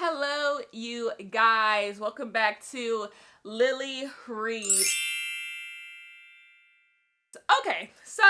Hello, you guys. Welcome back to Lily Reads. Okay, so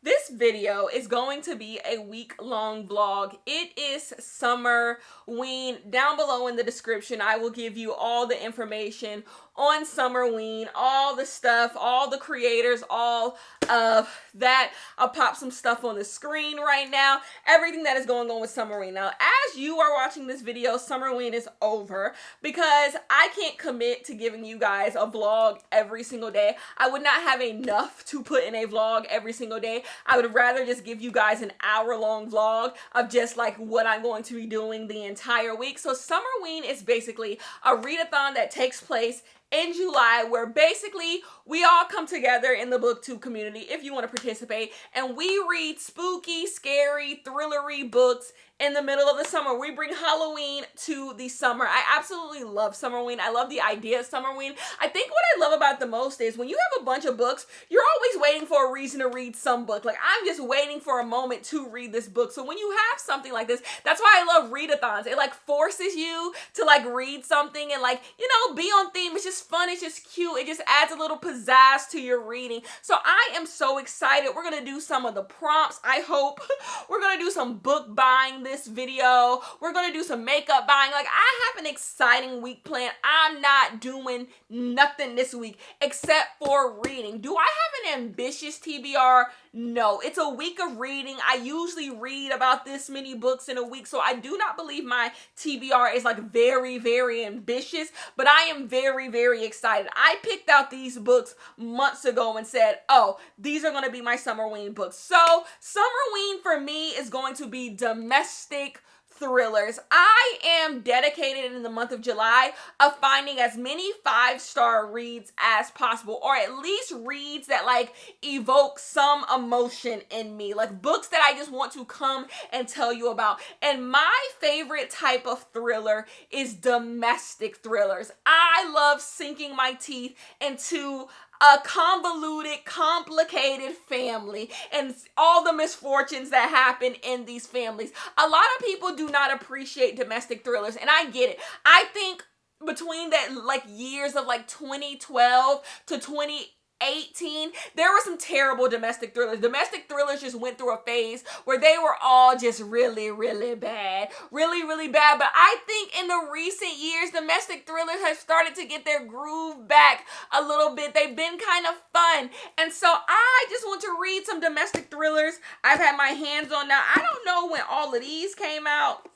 this video is going to be a week-long vlog. It is Summerween. Down below in the description, I will give you all the information on Summerween, all the stuff, all the creators, all of that. I'll pop some stuff on the screen right now. Everything that is going on with Summerween. Now, as you are watching this video, Summerween is over because I can't commit to giving you guys a vlog every single day. I would not have enough to put in a vlog every single day. I would rather just give you guys an hour-long vlog of just like what I'm going to be doing the entire week. So Summerween is basically a readathon that takes place in July, where basically we all come together in the booktube community, if you want to participate, and we read spooky, scary, thrillery books in the middle of the summer. We bring Halloween to the summer. I absolutely love Summerween. I love the idea of Summerween. I think what I love about it the most is when you have a bunch of books, you're always waiting for a reason to read some book. Like, I'm just waiting for a moment to read this book. So when you have something like this, that's why I love readathons. It like forces you to like read something and like, you know, be on theme. It's just fun. It's just cute. It just adds a little pizzazz to your reading. So I am so excited. We're going to do some of the prompts, I hope. We're going to do some book buying this video. We're going to do some makeup buying. Like, I have an exciting week planned. I'm not doing nothing this week except for reading. Do I have an ambitious TBR? No. It's a week of reading. I usually read about this many books in a week, so I do not believe my TBR is like very, very ambitious, but I am very, very excited. I picked out these books months ago and said, oh, these are going to be my Summerween books. So Summerween for me is going to be domestic thrillers. I am dedicated in the month of July of finding as many 5-star reads as possible, or at least reads that like evoke some emotion in me, like books that I just want to come and tell you about. And my favorite type of thriller is domestic thrillers. I love sinking my teeth into a convoluted, complicated family and all the misfortunes that happen in these families. A lot of people do not appreciate domestic thrillers, and I get it. I think between that like years of like 2012 to 2018, there were some terrible domestic thrillers. Domestic thrillers just went through a phase where they were all just really, really bad. Really, really bad. But I think in the recent years, domestic thrillers have started to get their groove back a little bit. They've been kind of fun. And so I just want to read some domestic thrillers I've had my hands on. Now, I don't know when all of these came out,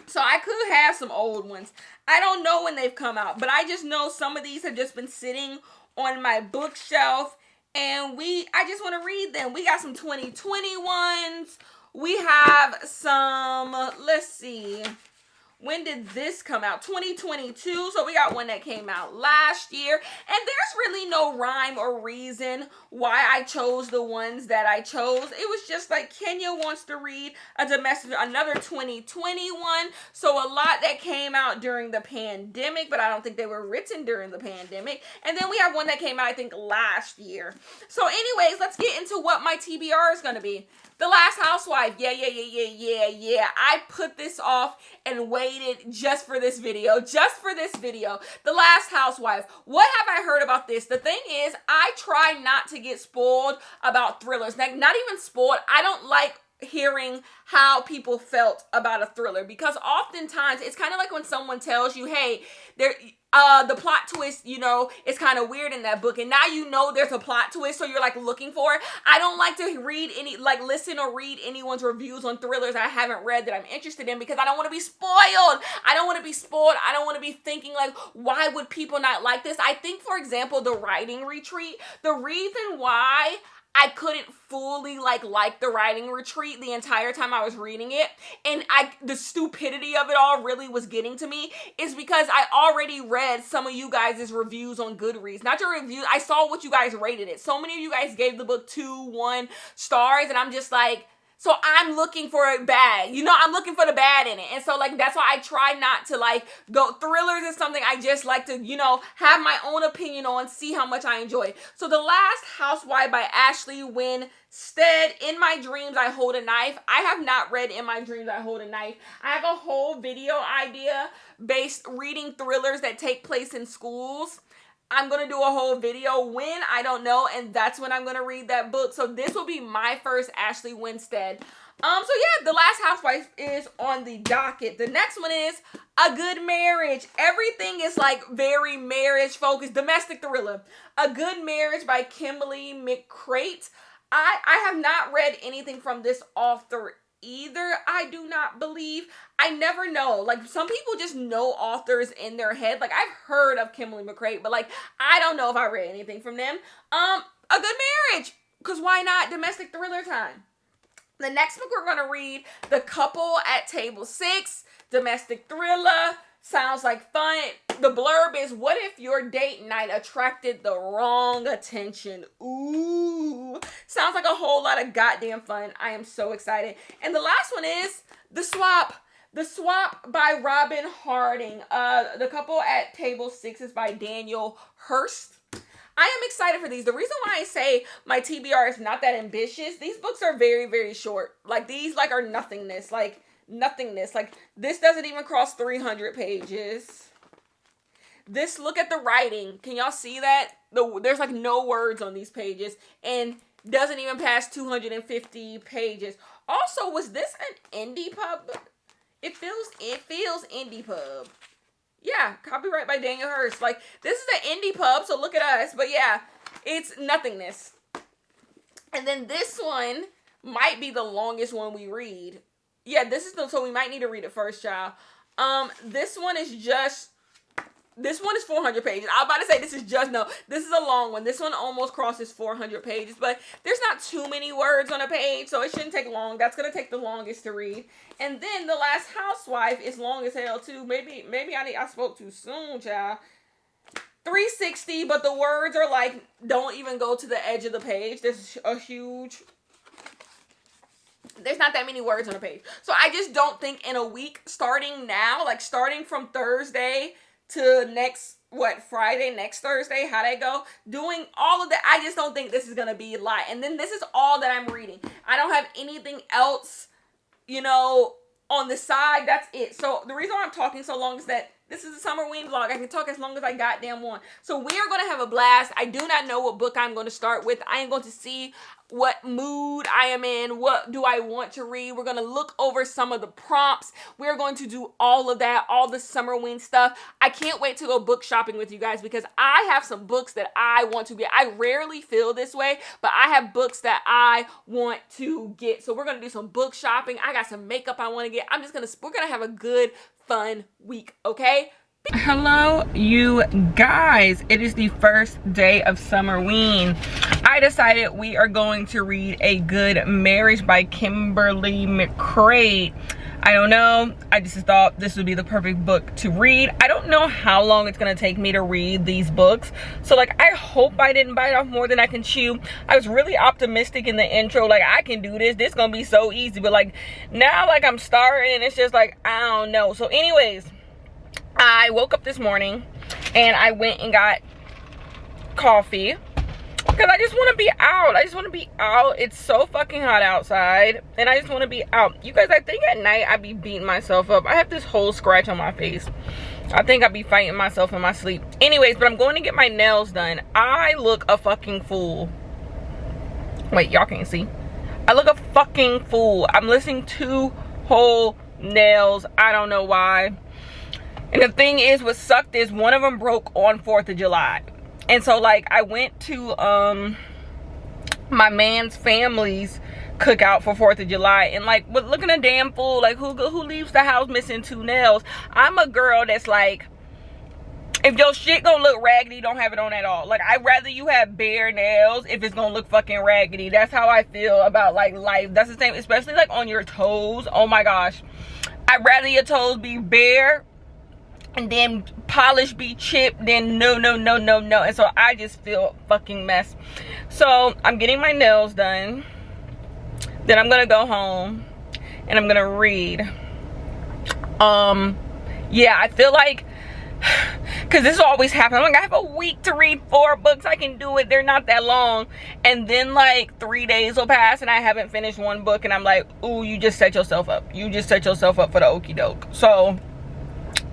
so I could have some old ones. I don't know when they've come out, but I just know some of these have just been sitting on my bookshelf, and I just want to read them. We got some 2020 ones. We have some, let's see, when did this come out? 2022. So we got one that came out last year. And there's really no rhyme or reason why I chose the ones that I chose. It was just like Kenya wants to read another 2021. So a lot that came out during the pandemic, but I don't think they were written during the pandemic. And then we have one that came out, I think, last year. So anyways, let's get into what my TBR is going to be. The Last Housewife. Yeah. I put this off and waited just for this video. The Last Housewife. What have I heard about this? The thing is, I try not to get spoiled about thrillers. Like, not even spoiled. I don't like hearing how people felt about a thriller, because oftentimes it's kind of like when someone tells you, hey, the plot twist, you know, is kind of weird in that book, and now you know there's a plot twist, so you're like looking for it. I don't like to listen or read anyone's reviews on thrillers I haven't read that I'm interested in, because I don't want to be spoiled. I don't want to be thinking like, why would people not like this? I think, for example, The Writing Retreat, the reason why I couldn't fully like the Writing Retreat the entire time I was reading it, and the stupidity of it all really was getting to me, is because I already read some of you guys' reviews on Goodreads. Not your reviews, I saw what you guys rated it. So many of you guys gave the book 2, 1 stars, and I'm just like, So I'm looking for a bad, I'm looking for the bad in it. And so like, that's why I try not to like go, thrillers is something I just like to, have my own opinion on, see how much I enjoy. So The Last Housewife by Ashley Winstead. In My Dreams I Hold a Knife. I have not read In My Dreams I Hold a Knife. I have a whole video idea based reading thrillers that take place in schools. I'm going to do a whole video when, I don't know, and that's when I'm going to read that book. So this will be my first Ashley Winstead. So yeah, The Last Housewife is on the docket. The next one is A Good Marriage. Everything is like very marriage focused. Domestic thriller. A Good Marriage by Kimberly McCrate. I have not read anything from this author either, I do not believe. I never know. Like, some people just know authors in their head. Like, I've heard of Kimberly McCrate, but like, I don't know if I read anything from them. A Good Marriage, because why not? Domestic thriller time. The next book we're going to read, The Couple at Table 6, domestic thriller. Sounds like fun. The blurb is, what if your date night attracted the wrong attention? Ooh. Sounds like a whole lot of goddamn fun. I am so excited. And the last one is The Swap. The Swap by Robin Harding. The Couple at Table 6 is by Daniel Hurst. I am excited for these. The reason why I say my TBR is not that ambitious, these books are very, very short. Like, these like are nothingness. Like, nothingness. Like, this doesn't even cross 300 pages. This, look at the writing. Can y'all see that? There's like no words on these pages, and doesn't even pass 250 pages. Also, was this an indie pub? It feels indie pub. Yeah, copyright by Daniel Hurst. Like, this is an indie pub, so look at us. But yeah, it's nothingness. And then this one might be the longest one we read. Yeah, this is so we might need to read it first, child. This one is 400 pages. I was about to say this is a long one. This one almost crosses 400 pages, but there's not too many words on a page, so it shouldn't take long. That's gonna take the longest to read. And then The Last Housewife is long as hell too. Maybe I spoke too soon, child. 360, but the words are like, don't even go to the edge of the page. There's not that many words on a page. So I just don't think in a week, starting from Thursday to Friday, next Thursday, how'd I go? Doing all of that, I just don't think this is going to be a lot. And then this is all that I'm reading. I don't have anything else, on the side. That's it. So the reason why I'm talking so long is that this is a Summerween vlog. I can talk as long as I goddamn want. So we are going to have a blast. I do not know what book I'm going to start with. I am going to see what mood I am in. What do I want to read? We're going to look over some of the prompts. We're going to do all of that, all the Summerween stuff. I can't wait to go book shopping with you guys because I have some books that I want to get. I rarely feel this way, but I have books that I want to get. So we're going to do some book shopping. I got some makeup I want to get. We're going to have a good, fun week, okay? Hello, you guys. It is the first day of Summerween. I decided we are going to read A Good Marriage by Kimberly McCrate. I don't know. I just thought this would be the perfect book to read. I don't know how long it's going to take me to read these books. So, like, I hope I didn't bite off more than I can chew. I was really optimistic in the intro. Like, I can do this. This is going to be so easy. But, like, now, like, I'm starting and it's just like, I don't know. So, anyways, I woke up this morning and I went and got coffee because I just want to be out. It's so fucking hot outside and I just want to be out. You guys, I think at night I be beating myself up. I have this whole scratch on my face. I think I be fighting myself in my sleep. Anyways, but I'm going to get my nails done. I look a fucking fool. Wait, y'all can't see. I look a fucking fool. I'm missing 2 whole nails. I don't know why. And the thing is, what sucked is one of them broke on 4th of July. And so, like, I went to my man's family's cookout for 4th of July. And, like, but looking a damn fool. Like, who leaves the house missing 2 nails? I'm a girl that's like, if your shit gonna look raggedy, don't have it on at all. Like, I'd rather you have bare nails if it's gonna look fucking raggedy. That's how I feel about, like, life. That's the same, especially, like, on your toes. Oh, my gosh. I'd rather your toes be bare and then polish be chipped, then no. And so I just feel fucking mess. So I'm getting my nails done. Then I'm gonna go home and I'm gonna read. Yeah, I feel like, because this always happens, I'm like, I have a week to read 4 books, I can do it, they're not that long, and then like 3 days will pass and I haven't finished 1 book, and I'm like, ooh, you just set yourself up, for the okie doke. So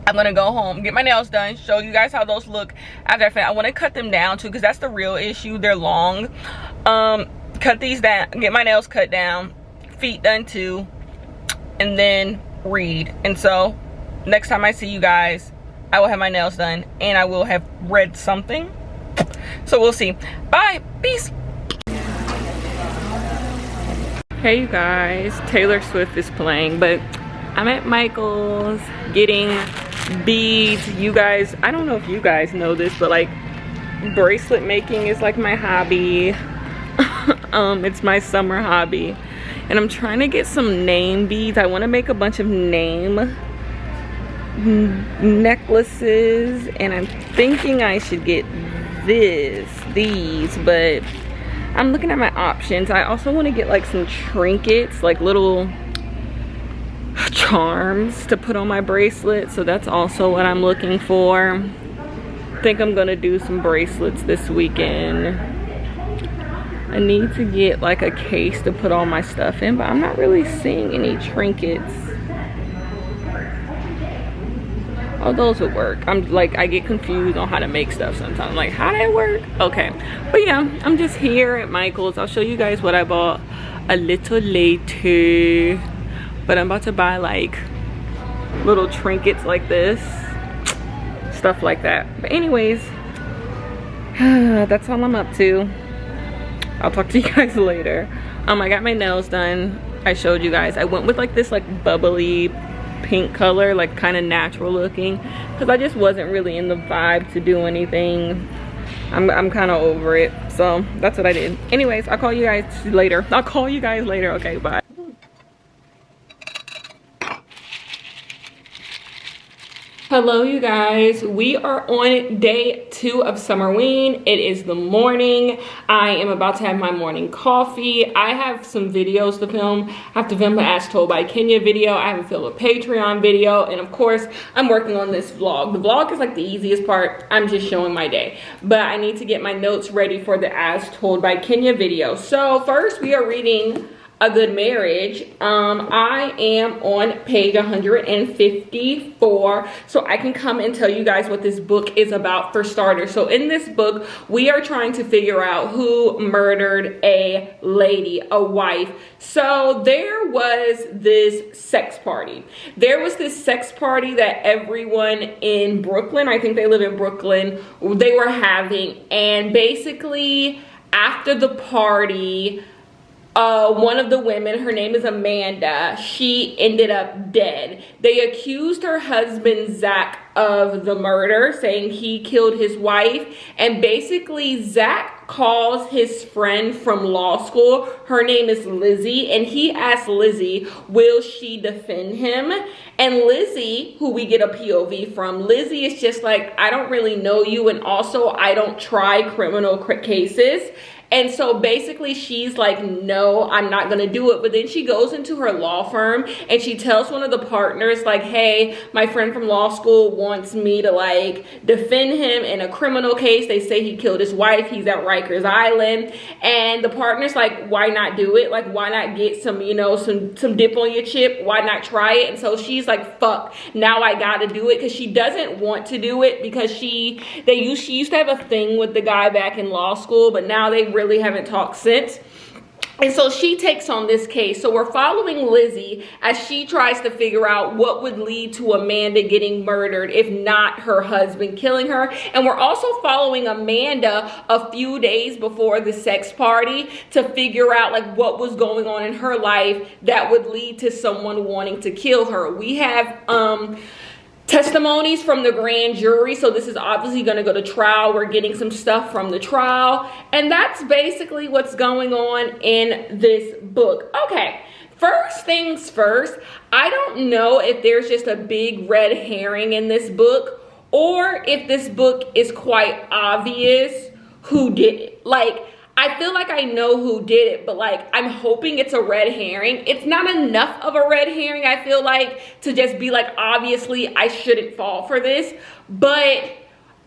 I'm gonna go home, get my nails done, show you guys how those look after I finish. I want to cut them down too, because that's the real issue, they're long. Cut these down, get my nails cut down, feet done too, and then read. And so next time I see you guys, I will have my nails done and I will have read something. So we'll see. Bye. Peace. Hey you guys, Taylor Swift is playing, but I'm at Michael's getting beads. You guys, I don't know if you guys know this, but like bracelet making is like my hobby. It's my summer hobby. And I'm trying to get some name beads. I want to make a bunch of name necklaces, and I'm thinking I should get these, but I'm looking at my options. I also want to get like some trinkets, like little charms to put on my bracelet, so that's also what I'm looking for. I think I'm gonna do some bracelets this weekend. I need to get like a case to put all my stuff in, but I'm not really seeing any trinkets. Oh, those would work. I'm like, I get confused on how to make stuff sometimes. I'm like, how did it work? Okay, but yeah, I'm just here at Michael's. I'll show you guys what I bought a little later, but I'm about to buy like little trinkets like this, stuff like that. But anyways, that's all I'm up to. I'll talk to you guys later. I got my nails done. I showed you guys. I went with like this like bubbly pink color, like kind of natural looking, because I just wasn't really in the vibe to do anything. I'm kind of over it, so that's what I did. Anyways, I'll call you guys later. Okay, bye. Hello you guys, we are on day 2 of Summerween. It is the morning. I am about to have my morning coffee. I have some videos to film. I have to film an As Told by Kenya video. I have to film a Patreon video, and of course I'm working on this vlog. The vlog is like the easiest part. I'm just showing my day, but I need to get my notes ready for the As Told by Kenya video. So first we are reading A Good Marriage. I am on page 154, so I can come and tell you guys what this book is about for starters. So in this book, we are trying to figure out who murdered a lady, a wife. So there was this sex party. There was this sex party that everyone in Brooklyn, I think they live in Brooklyn, they were having. And basically, after the party, one of the women, her name is Amanda, she ended up dead. They accused her husband, Zach, of the murder, saying he killed his wife. And basically, Zach calls his friend from law school. Her name is Lizzie. And he asked Lizzie, will she defend him? And Lizzie, who we get a POV from, Lizzie is just like, I don't really know you. And also, I don't try criminal cases. And so basically she's like, no, I'm not gonna do it. But then she goes into her law firm and she tells one of the partners like, hey, my friend from law school wants me to like defend him in a criminal case. They say he killed his wife. He's at Rikers Island. And the partner's like, why not do it? Like, why not get some, you know, some dip on your chip? Why not try it? And so she's like, fuck, now I gotta do it, because she doesn't want to do it because she used to have a thing with the guy back in law school, but now they really haven't talked since. And so she takes on this case. So we're following Lizzie as she tries to figure out what would lead to Amanda getting murdered, if not her husband killing her. And we're also following Amanda a few days before the sex party to figure out like what was going on in her life that would lead to someone wanting to kill her. We have testimonies from the grand jury, so this is obviously going to go to trial. We're getting some stuff from the trial, and that's basically what's going on in this book. Okay, first things first, I don't know if there's just a big red herring in this book, or if this book is quite obvious who did it. Like, I feel like I know who did it, but like I'm hoping it's a red herring. It's not enough of a red herring, I feel like, to just be like, obviously I shouldn't fall for this. But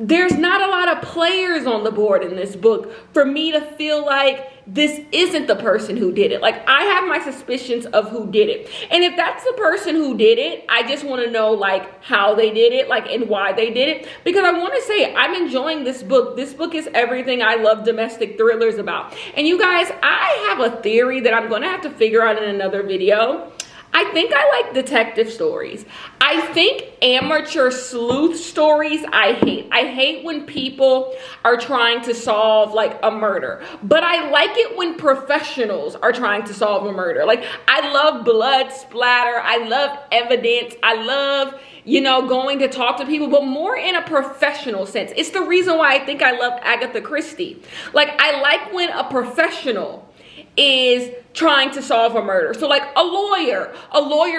there's not a lot of players on the board in this book for me to feel like this isn't the person who did it. Like, I have my suspicions of who did it. And if that's the person who did it, I just want to know like how they did it, like, and why they did it. Because I want to say I'm enjoying this book. This book is everything I love domestic thrillers about. And you guys, I have a theory that I'm going to have to figure out in another video. I think I like detective stories. I think amateur sleuth stories I hate. I hate when people are trying to solve like a murder. But I like it when professionals are trying to solve a murder. Like, I love blood splatter. I love evidence. I love, you know, going to talk to people, but more in a professional sense. It's the reason why I think I love Agatha Christie. Like, I like when a professional is trying to solve a murder. So like a lawyer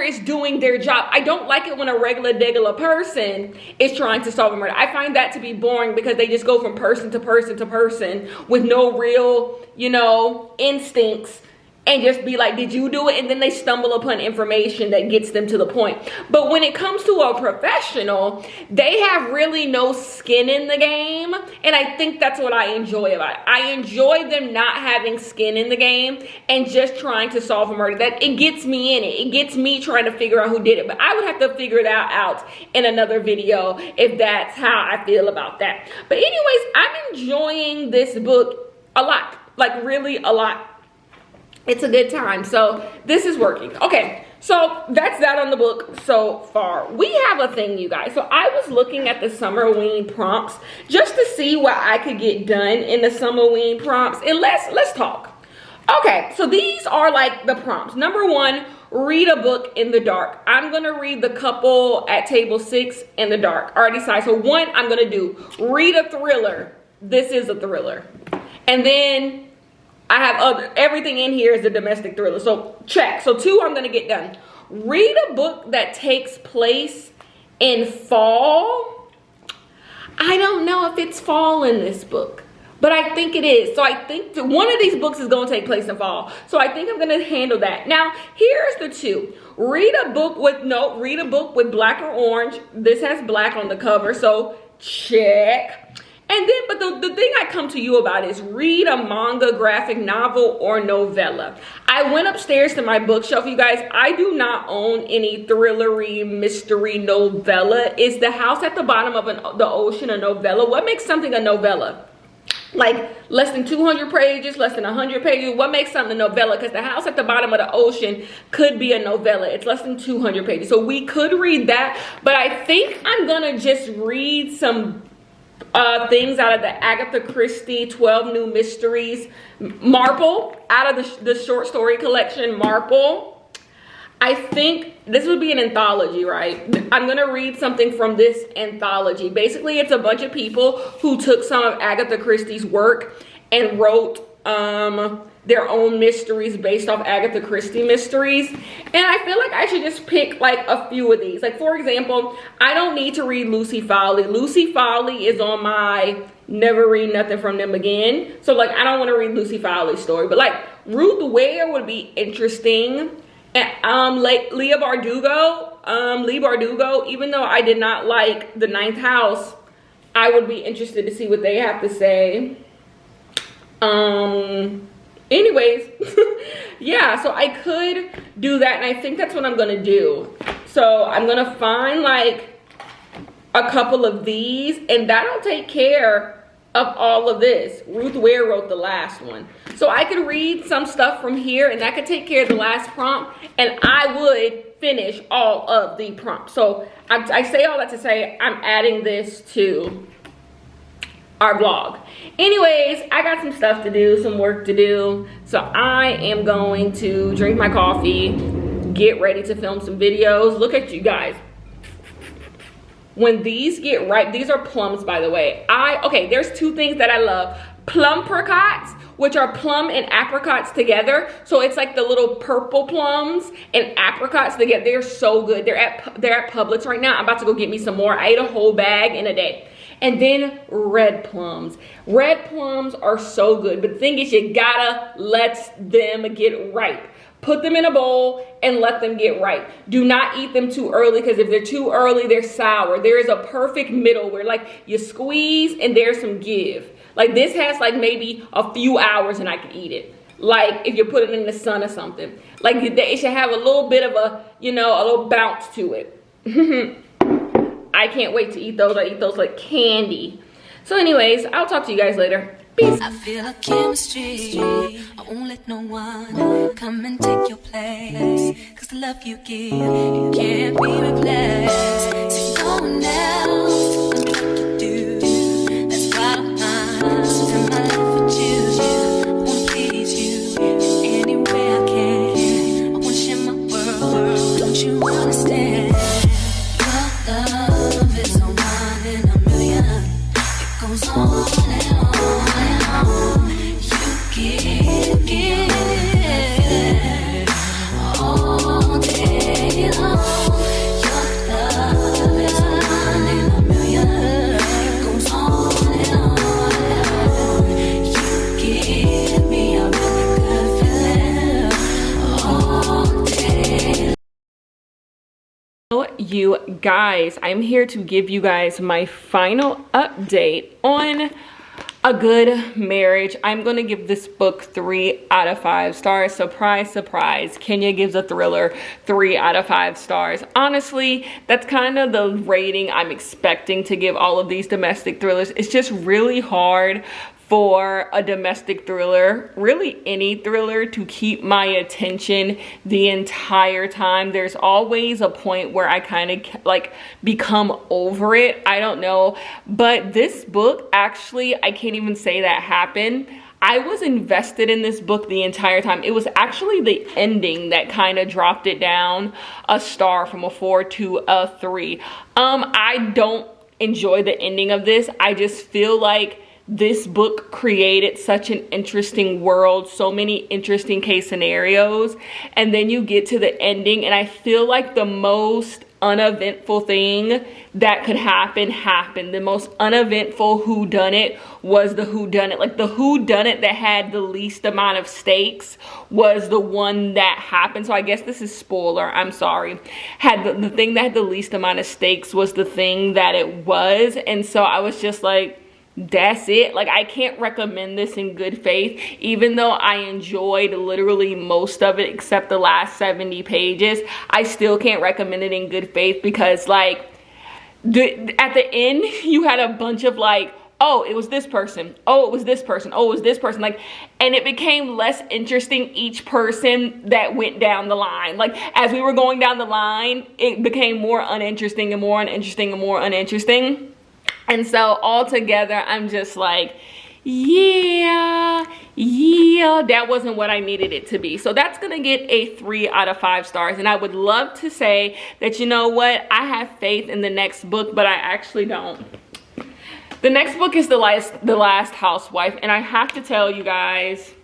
is doing their job. I don't like it when a regular person is trying to solve a murder. I find that to be boring because they just go from person to person to person with no real, you know, instincts, and just be like, did you do it? And then they stumble upon information that gets them to the point. But when it comes to a professional, they have really no skin in the game. And I think that's what I enjoy about it. I enjoy them not having skin in the game and just trying to solve a murder. That it gets me in it. It gets me trying to figure out who did it. But I would have to figure that out in another video if that's how I feel about that. But anyways, I'm enjoying this book a lot. Like, really a lot. It's a good time. So this is working. Okay, so that's that on the book so far. We have a thing, you guys. So I was looking at the Summerween prompts just to see what I could get done in the Summerween prompts. And let's talk. Okay, so these are like the prompts. Number 1, read a book in the dark. I'm going to read The Couple at Table 6 in the dark. I already decided. So 1, I'm going to do read a thriller. This is a thriller. And then I have everything in here is a domestic thriller. So check. So 2, I'm going to get done. Read a book that takes place in fall. I don't know if it's fall in this book, but I think it is. So I think one of these books is going to take place in fall. So I think I'm going to handle that. Now, here's the 2. Read a book with black or orange. This has black on the cover. So check. And then, but the thing I come to you about is read a manga, graphic novel, or novella. I went upstairs to my bookshelf, you guys. I do not own any thrillery, mystery novella. Is The House at the Bottom of the Ocean a novella? What makes something a novella? Like less than 200 pages, less than 100 pages. What makes something a novella? Because The House at the Bottom of the Ocean could be a novella. It's less than 200 pages. So we could read that. But I think I'm going to just read some things out of the Agatha Christie 12 New Mysteries Marple, out of the short story collection Marple. I think this would be an anthology, right? I'm going to read something from this anthology. Basically, it's a bunch of people who took some of Agatha Christie's work and wrote their own mysteries based off Agatha Christie mysteries. And I feel like I should just pick like a few of these. Like, for example, I don't need to read Lucy Folly. Lucy Folly is on my never read nothing from them again. So like, I don't want to read Lucy Folly's story. But like, Ruth Ware would be interesting. And Leigh Bardugo, even though I did not like The Ninth House, I would be interested to see what they have to say. Anyways, yeah, so I could do that, and I think that's what I'm gonna do. So I'm gonna find like a couple of these, and that'll take care of all of this. Ruth Ware wrote the last one. So I could read some stuff from here, and that could take care of the last prompt, and I would finish all of the prompts. So I say all that to say I'm adding this to our blog. Anyways, I got some stuff to do, some work to do. So I am going to drink my coffee, get ready to film some videos. Look at you guys. When these get ripe, these are plums, by the way. Okay, there's 2 things that I love. Plum apricots, which are plum and apricots together. So it's like the little purple plums and apricots together. They're so good. They're at Publix right now. I'm about to go get me some more. I ate a whole bag in a day. And then red plums. Red plums are so good, but the thing is you gotta let them get ripe. Put them in a bowl and let them get ripe. Do not eat them too early, because if they're too early, they're sour. There is a perfect middle where like you squeeze and there's some give. Like this has like maybe a few hours and I can eat it. Like if you put it in the sun or something. Like it should have a little bit of a, you know, a little bounce to it. I can't wait to eat those. I eat those like candy. So anyways, I'll talk to you guys later. Peace. I feel a chemistry. I won't let no one come and take your place. Cause the love you give, it can't be replaced. See no one else can do what you do. That's why I'm mine. Spend my life with you. I wanna please you in any way I can. I wanna share my world. Don't you understand? Your love is a one in a million. It goes on and on. You guys, I'm here to give you guys my final update on A Good Marriage. I'm gonna give this book 3 out of 5 stars. Surprise, surprise. Kenya gives a thriller 3 out of 5 stars. Honestly, that's kind of the rating I'm expecting to give all of these domestic thrillers. It's just really hard for a domestic thriller, really any thriller, to keep my attention the entire time. There's always a point where I kind of like become over it. I don't know, but this book, actually, I can't even say that happened. I was invested in this book the entire time. It was actually the ending that kind of dropped it down a star from a 4 to a 3. I don't enjoy the ending of this. I just feel like this book created such an interesting world, so many interesting case scenarios, and then you get to the ending and I feel like the most uneventful thing that could happen happened. The most uneventful whodunit was the whodunit. Like the whodunit that had the least amount of stakes was the one that happened. So I guess this is spoiler, I'm sorry. Had the thing that had the least amount of stakes was the thing that it was. And so I was just like, that's it. Like I can't recommend this in good faith, even though I enjoyed literally most of it except the last 70 pages. I still can't recommend it in good faith because like at the end you had a bunch of like, oh, it was this person, oh, it was this person, oh, it was this person, like, and it became less interesting each person that went down the line. Like as we were going down the line, it became more uninteresting and more uninteresting and more uninteresting. And so altogether, I'm just like, yeah, that wasn't what I needed it to be. So that's going to get a 3 out of 5 stars. And I would love to say that, you know what, I have faith in the next book, but I actually don't. The next book is The Last Housewife. And I have to tell you guys,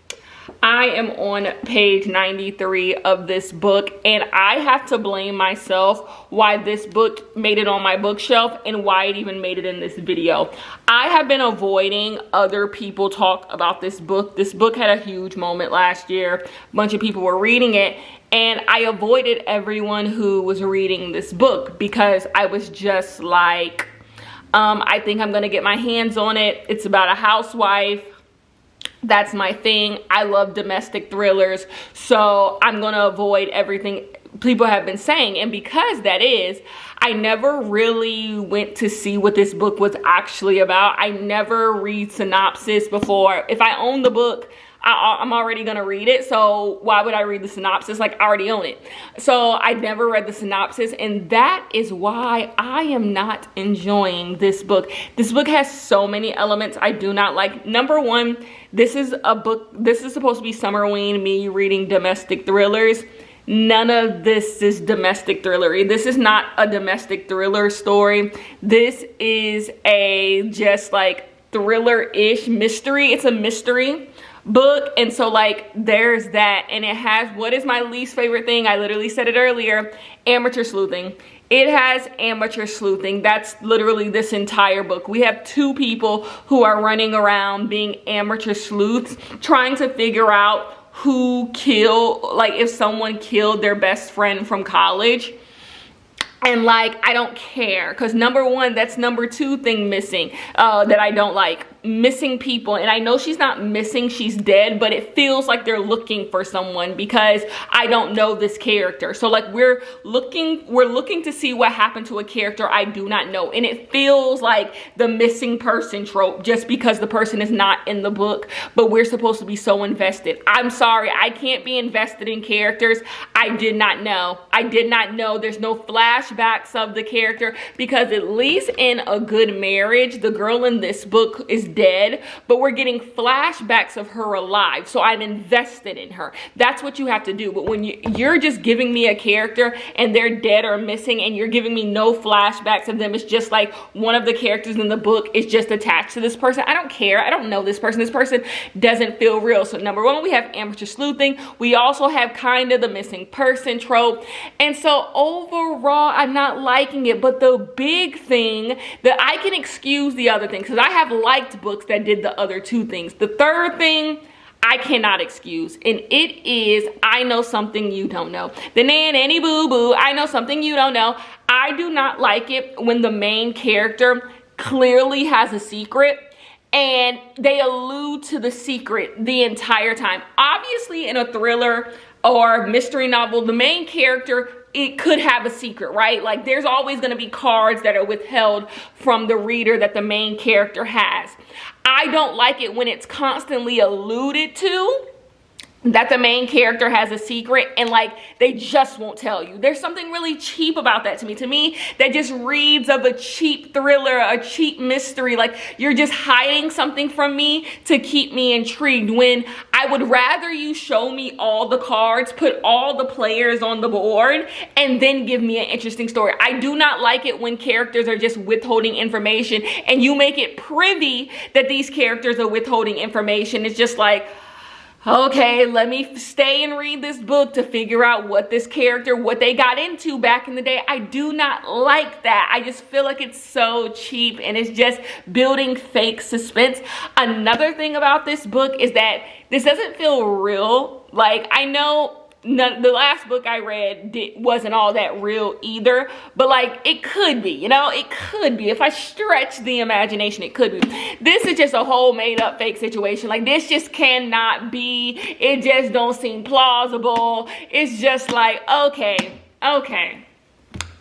I am on page 93 of this book, and I have to blame myself why this book made it on my bookshelf and why it even made it in this video. I have been avoiding other people talk about this book. This book had a huge moment last year. A bunch of people were reading it, and I avoided everyone who was reading this book because I was just like, I think I'm gonna get my hands on it. It's about a housewife. That's my thing. I love domestic thrillers, so I'm gonna avoid everything people have been saying. And because that is, I never really went to see what this book was actually about. I never read synopsis before. If I own the book, I'm already gonna read it, so why would I read the synopsis? Like, I already own it. So I never read the synopsis, and that is why I am not enjoying this book. This book has so many elements I do not like. Number one, this is a book, this is supposed to be Summerween, me reading domestic thrillers. None of this is domestic thrillery. This is not a domestic thriller story. This is a just like thriller-ish mystery. It's a mystery book, and so like there's that, and it has what is my least favorite thing. I literally said it earlier: amateur sleuthing. It has amateur sleuthing. That's literally this entire book. We have two people who are running around being amateur sleuths, trying to figure out who killed, like if someone killed their best friend from college. And like, I don't care, because number one, that's number two thing missing that I don't like. Missing people. And I know she's not missing, she's dead, but it feels like they're looking for someone because I don't know this character. So like we're looking to see what happened to a character I do not know. And it feels like the missing person trope just because the person is not in the book, but we're supposed to be so invested. I'm sorry, I can't be invested in characters I did not know. I did not know. There's no flashbacks of the character, because at least in A Good Marriage, the girl in this book is dead, but we're getting flashbacks of her alive, so I'm invested in her. That's what you have to do. But when you're just giving me a character and they're dead or missing, and you're giving me no flashbacks of them, it's just like one of the characters in the book is just attached to this person. I don't care. I don't know this person. This person doesn't feel real. So number one, we have amateur sleuthing. We also have kind of the missing person trope. And so overall, I'm not liking it. But the big thing that I can excuse the other thing, because I have liked books that did the other two things. The third thing I cannot excuse, and it is I know something you don't know. The nanny boo boo, I know something you don't know. I do not like it when the main character clearly has a secret and they allude to the secret the entire time. Obviously in a thriller or mystery novel, the main character, it could have a secret, right? Like there's always going to be cards that are withheld from the reader that the main character has. I don't like it when it's constantly alluded to that the main character has a secret and like they just won't tell you. There's something really cheap about that to me. To me, that just reads of a cheap thriller, a cheap mystery. Like you're just hiding something from me to keep me intrigued, when I would rather you show me all the cards, put all the players on the board, and then give me an interesting story. I do not like it when characters are just withholding information and you make it privy that these characters are withholding information. It's just like, okay, let me stay and read this book to figure out what this character, what they got into back in the day. I do not like that. I just feel like it's so cheap and it's just building fake suspense. Another thing about this book is that this doesn't feel real. Like, I know the last book I read wasn't all that real either, but like it could be, you know, it could be. If I stretch the imagination, it could be. This is just a whole made up fake situation. Like this just cannot be. It just don't seem plausible. It's just like, okay.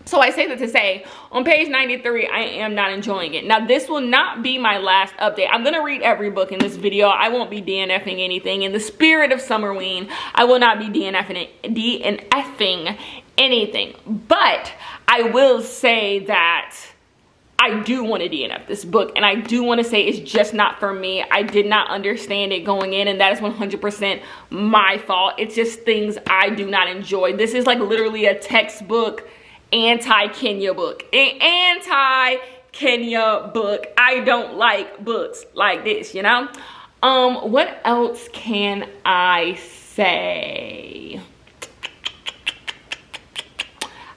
So I say that to say, on page 93, I am not enjoying it. Now, this will not be my last update. I'm going to read every book in this video. I won't be DNFing anything. In the spirit of Summerween, I will not be DNFing anything. But I will say that I do want to DNF this book, and I do want to say it's just not for me. I did not understand it going in, and that is 100% my fault. It's just things I do not enjoy. This is like literally a textbook anti-Kenya book. An anti-Kenya book. I don't like books like this, you know? What else can I say?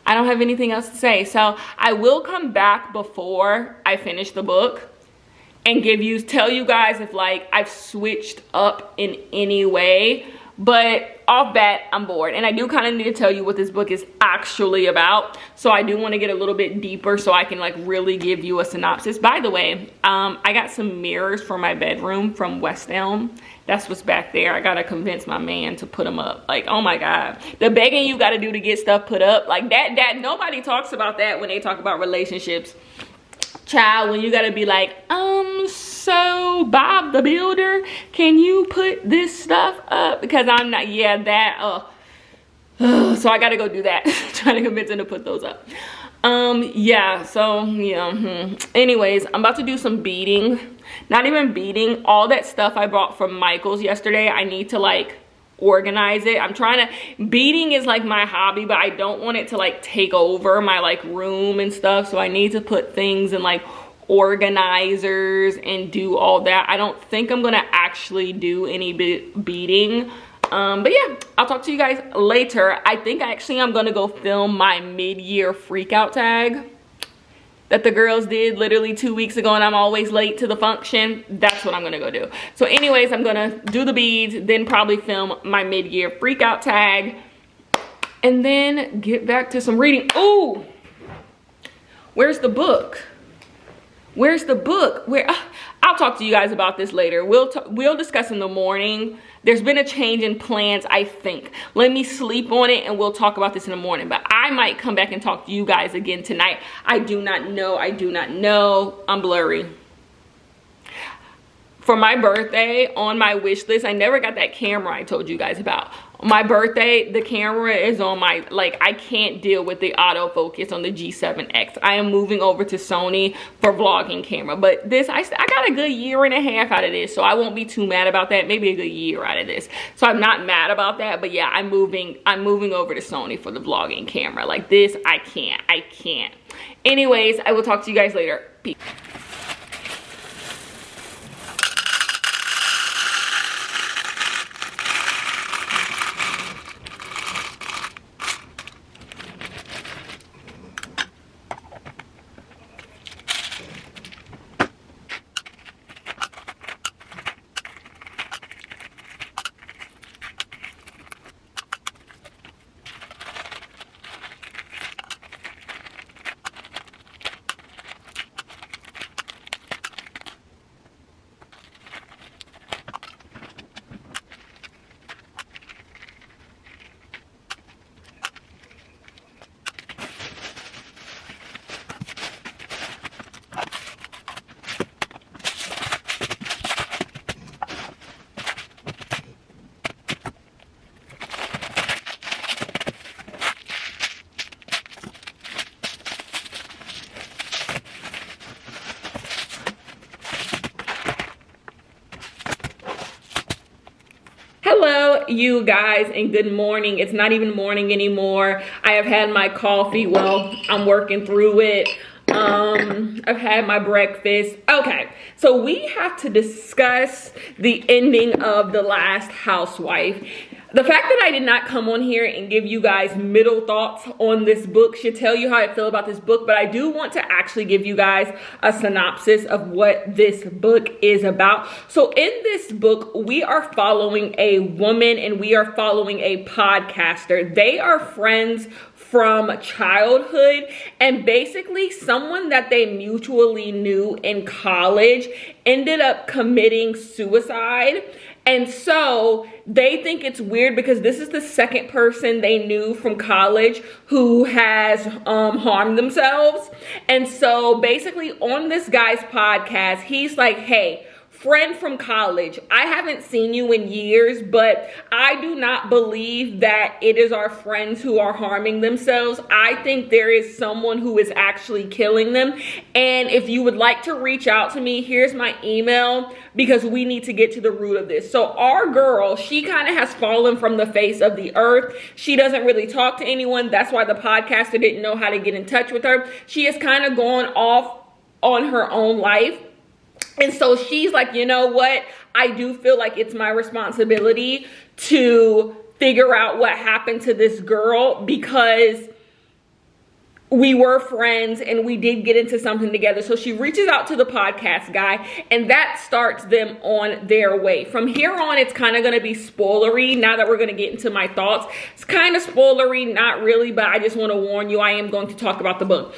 I don't have anything else to say. So I will come back before I finish the book and tell you guys if like I've switched up in any way. But off bat, I'm bored. And I do kind of need to tell you what this book is actually about. So I do want to get a little bit deeper so I can like really give you a synopsis. By the way, I got some mirrors for my bedroom from West Elm. That's what's back there. I got to convince my man to put them up. Like, oh my God. The begging you got to do to get stuff put up. Like that, nobody talks about that when they talk about relationships. Child, when you gotta be like, so Bob the Builder, can you put this stuff up? Because I'm not, so I gotta go do that. Trying to convince him to put those up. Anyways, I'm about to do some beading. Not even beading, all that stuff I bought from Michael's yesterday, I need to like organize it. Beading is like my hobby, but I don't want it to like take over my like room and stuff. So I need to put things in like organizers and do all that. I don't think I'm gonna actually do any beading But yeah, I'll talk to you guys later. I think actually I'm gonna go film my mid-year freakout tag that the girls did literally 2 weeks ago, and I'm always late to the function. That's what I'm gonna go do. So anyways, I'm gonna do the beads, then probably film my mid-year freakout tag, and then get back to some reading. Ooh, where's the book? Where's the book? I'll talk to you guys about this later. We'll discuss in the morning. There's been a change in plans, I think. Let me sleep on it and we'll talk about this in the morning. But I might come back and talk to you guys again tonight. I do not know. I do not know. I'm blurry. For my birthday, on my wish list, I never got that camera I told you guys about. On my birthday, the camera is on my, like, I can't deal with the autofocus on the G7X. I am moving over to Sony for vlogging camera. But this, I got a good year and a half out of this, so I won't be too mad about that. Maybe a good year out of this. So I'm not mad about that, but yeah, I'm moving over to Sony for the vlogging camera. Like this, I can't. Anyways, I will talk to you guys later. Peace. Hello you guys and good morning. It's not even morning anymore. I have had my coffee. Well, I'm working through it. I've had my breakfast. Okay, so we have to discuss the ending of The Last Housewife. The fact that I did not come on here and give you guys middle thoughts on this book should tell you how I feel about this book, but I do want to actually give you guys a synopsis of what this book is about. So in this book, we are following a woman and we are following a podcaster. They are friends from childhood, and basically someone that they mutually knew in college ended up committing suicide. And so they think it's weird because this is the second person they knew from college who has harmed themselves. And so basically on this guy's podcast, he's like, hey, friend from college, I haven't seen you in years, but I do not believe that it is our friends who are harming themselves. I think there is someone who is actually killing them. And if you would like to reach out to me, here's my email because we need to get to the root of this. So our girl, she kind of has fallen from the face of the earth. She doesn't really talk to anyone. That's why the podcaster didn't know how to get in touch with her. She has kind of gone off on her own life. And so she's like, you know what? I do feel like it's my responsibility to figure out what happened to this girl because we were friends and we did get into something together. So she reaches out to the podcast guy and that starts them on their way. From here on, it's kind of going to be spoilery now that we're going to get into my thoughts. It's kind of spoilery, not really, but I just want to warn you, I am going to talk about the book.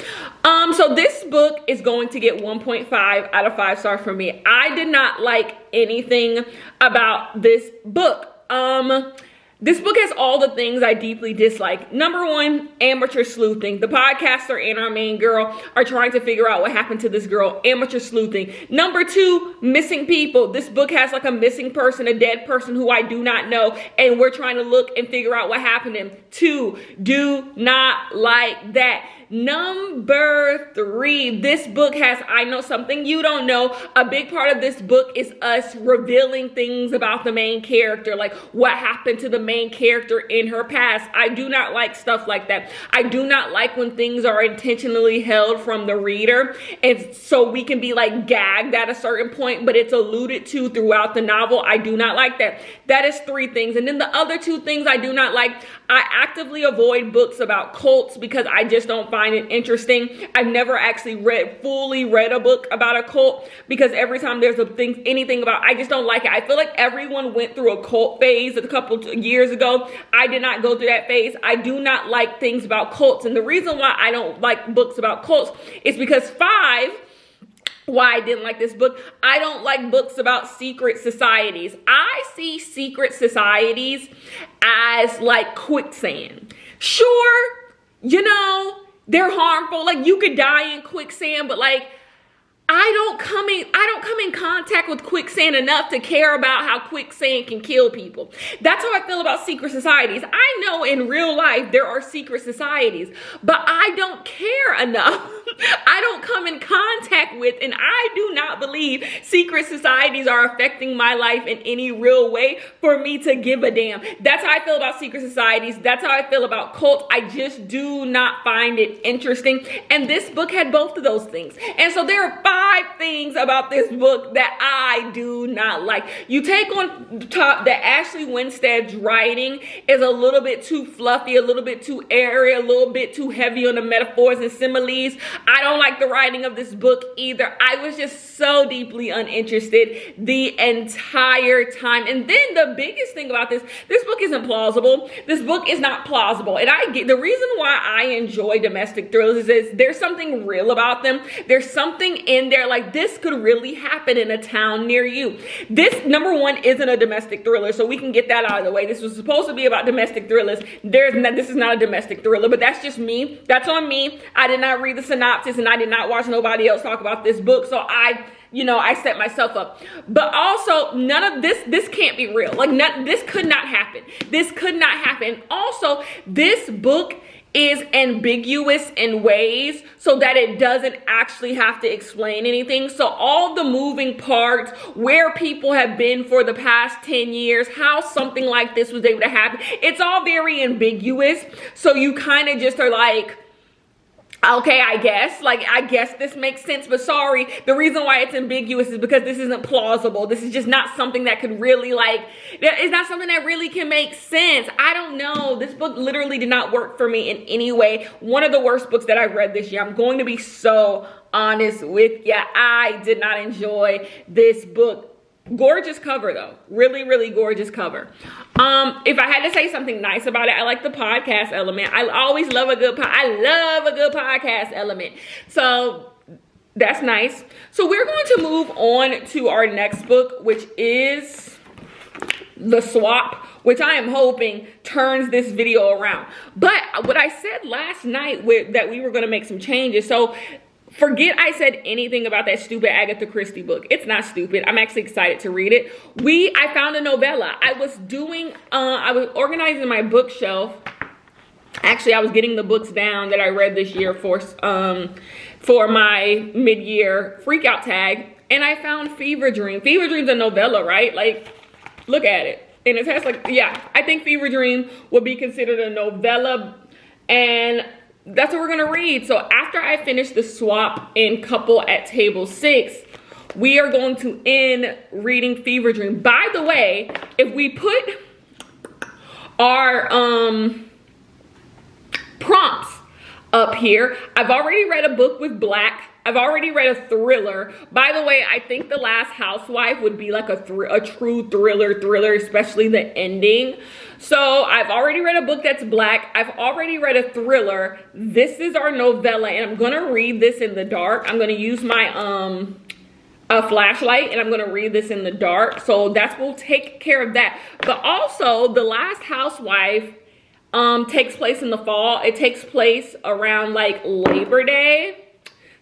So this book is going to get 1.5 out of 5 stars from me. I did not like anything about this book. This book has all the things I deeply dislike. Number one, amateur sleuthing. The podcaster and our main girl are trying to figure out what happened to this girl. Amateur sleuthing. Number two, missing people. This book has like a missing person, a dead person who I do not know, and we're trying to look and figure out what happened to him. Two, do not like that. Number 3, this book has, I know something you don't know. A big part of this book is us revealing things about the main character, like what happened to the main character in her past. I do not like stuff like that. I do not like when things are intentionally held from the reader, and so we can be like gagged at a certain point, but it's alluded to throughout the novel. I do not like that. That is 3 things. And then the other 2 things I do not like, I actively avoid books about cults because I just don't find it interesting. I've never actually fully read a book about a cult because every time there's anything about, I just don't like it. I feel like everyone went through a cult phase a couple years ago. I did not go through that phase. I do not like things about cults. And the reason why I don't like books about cults is because why I didn't like this book, I don't like books about secret societies. I see secret societies as like quicksand. Sure, you know, they're harmful. Like you could die in quicksand, but like I don't come in contact with quicksand enough to care about how quicksand can kill people. That's how I feel about secret societies. I know in real life there are secret societies, but I don't care enough. I don't come in contact with, and I do not believe secret societies are affecting my life in any real way for me to give a damn. That's how I feel about secret societies. That's how I feel about cults. I just do not find it interesting. And this book had both of those things. And so there are 5 things about this book that I do not like. You take on top that Ashley Winstead's writing is a little bit too fluffy, a little bit too airy, a little bit too heavy on the metaphors and similes. I don't like the writing of this book either. I was just so deeply uninterested the entire time. And then the biggest thing about this book isn't plausible. This book is not plausible. And I get the reason why I enjoy domestic thrillers is there's something real about them. There's something in there like this could really happen in a town near you. This, number 1, isn't a domestic thriller, so we can get that out of the way. This was supposed to be about domestic thrillers. This is not a domestic thriller, but that's just me. That's on me. I did not read the synopsis and I did not watch nobody else talk about this book, so I set myself up. But also, none of this can't be real. Like, this could not happen. This could not happen. Also, this book is ambiguous in ways so that it doesn't actually have to explain anything. So all the moving parts, where people have been for the past 10 years, how something like this was able to happen, it's all very ambiguous. So you kind of just are like, okay, I guess this makes sense, but sorry, the reason why it's ambiguous is because this isn't plausible. This is just not something that could really it's not something that really can make sense. I don't know. This book literally did not work for me in any way. One of the worst books that I've read this year. I'm going to be so honest with you. I did not enjoy this book. Gorgeous cover though. Really, really gorgeous cover. If I had to say something nice about it, I like the podcast element. I always love a good podcast element. So that's nice. So we're going to move on to our next book, which is The Swap, which I am hoping turns this video around. But what I said last night that we were going to make some changes. So forget I said anything about that stupid Agatha Christie book. It's not stupid. I'm actually excited to read it. I found a novella. I was organizing my bookshelf. Actually, I was getting the books down that I read this year for my mid-year freakout tag, and I found Fever Dream. Fever Dream's a novella, right? Like, look at it. And it has I think Fever Dream would be considered a novella, and that's what we're gonna read. So after I finish The Swap and Couple at Table 6, we are going to end reading Fever Dream. By the way, if we put our prompts up here, I've already read a book with Black. I've already read a thriller. By the way, I think The Last Housewife would be like a true thriller, especially the ending. So I've already read a book that's Black. I've already read a thriller. This is our novella, and I'm gonna read this in the dark. I'm gonna use my a flashlight, and I'm gonna read this in the dark. So we'll take care of that. But also, The Last Housewife takes place in the fall. It takes place around like Labor Day.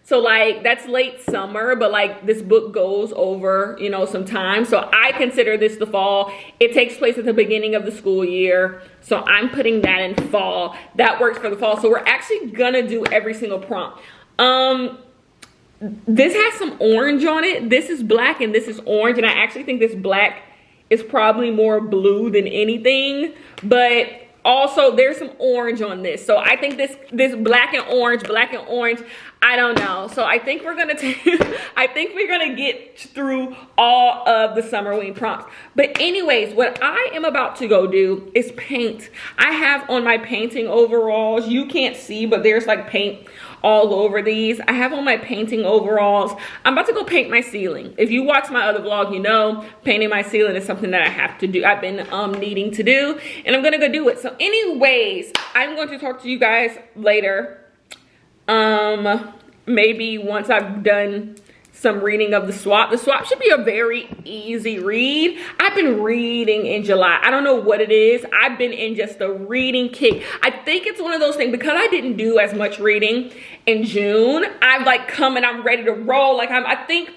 So like that's late summer, but like this book goes over, you know, some time. So I consider this the fall. It takes place at the beginning of the school year. So I'm putting that in fall. That works for the fall. So we're actually gonna do every single prompt. This has some orange on it. This is black and this is orange. And I actually think this black is probably more blue than anything. But also there's some orange on this. So I think this black and orange, I don't know. So I think we're gonna get through all of the Summerween prompts. But anyways, what I am about to go do is paint. I have on my painting overalls. You can't see, but there's like paint all over these. I have on my painting overalls. I'm about to go paint my ceiling. If you watch my other vlog, you know painting my ceiling is something that I have to do. I've been needing to do, and I'm gonna go do it. So anyways, I'm going to talk to you guys later. Maybe once I've done some reading of the swap. The swap should be a very easy read. I've been reading in July. I don't know what it is. I've been in just a reading kick. I think it's one of those things, because I didn't do as much reading in June. I've like come and I'm ready to roll. Like I think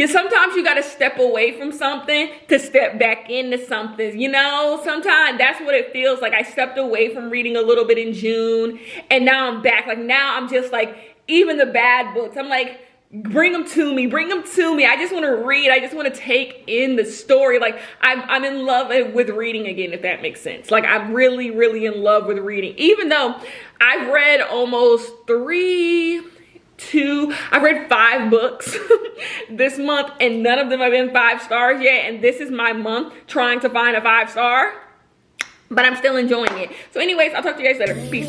sometimes you got to step away from something to step back into something, you know. Sometimes that's what it feels like. I stepped away from reading a little bit in June, and now I'm back. Like now I'm just like, even the bad books, I'm like, bring them to me, I just want to read. I just want to take in the story. Like I'm in love with reading again, if that makes sense. Like I'm really in love with reading, even though I've read almost I've read 5 books this month, and none of them have been 5 stars yet. And this is my month trying to find a 5-star, but I'm still enjoying it. So anyways, I'll talk to you guys later. Peace.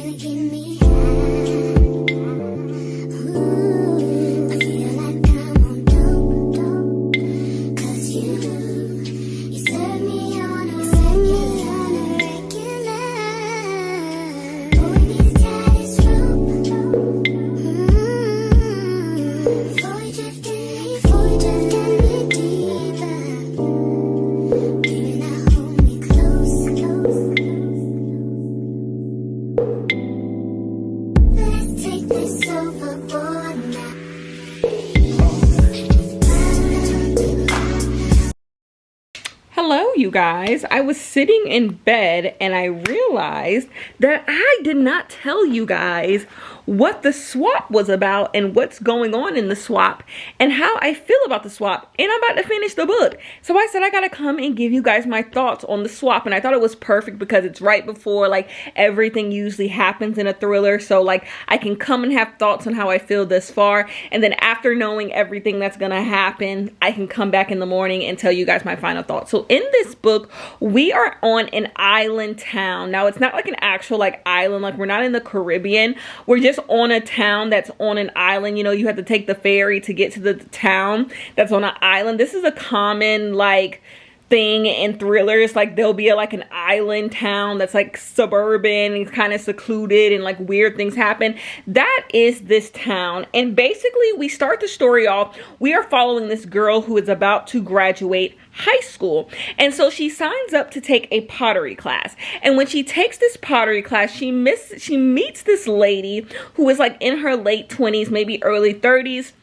Hello, you guys. I was sitting in bed and I realized that I did not tell you guys what the swap was about and what's going on in the swap and how I feel about the swap. And I'm about to finish the book. So I said I gotta come and give you guys my thoughts on the swap. And I thought it was perfect because it's right before like everything usually happens in a thriller. So like I can come and have thoughts on how I feel this far. And then after knowing everything that's gonna happen, I can come back in the morning and tell you guys my final thoughts. So in this book, we are on an island town. Now it's not like an actual like island, like we're not in the Caribbean. We're just on a town that's on an island. You know, you have to take the ferry to get to the town that's on an island. This is a common like thing in thrillers. Like there'll be like an island town that's like suburban and kind of secluded and like weird things happen. That is this town. And basically we start the story off, we are following this girl who is about to graduate high school. And so she signs up to take a pottery class. And when she takes this pottery class, she meets this lady who is like in her late 20s, maybe early 30s.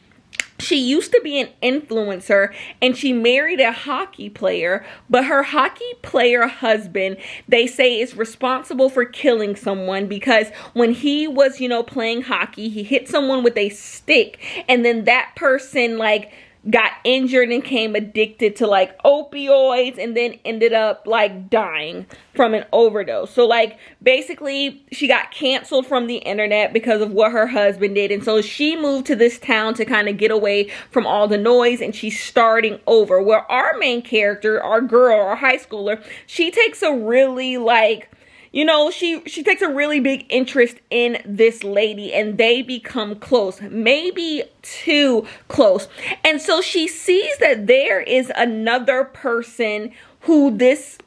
She used to be an influencer and she married a hockey player, but her hockey player husband, they say, is responsible for killing someone because when he was, you know, playing hockey, he hit someone with a stick and then that person like got injured and became addicted to like opioids and then ended up like dying from an overdose. So like basically she got canceled from the internet because of what her husband did. And so she moved to this town to kind of get away from all the noise, and she's starting over. Where our main character, our girl, our high schooler, she takes a really like, you know, she takes a really big interest in this lady and they become close, maybe too close. And so she sees that there is another person who this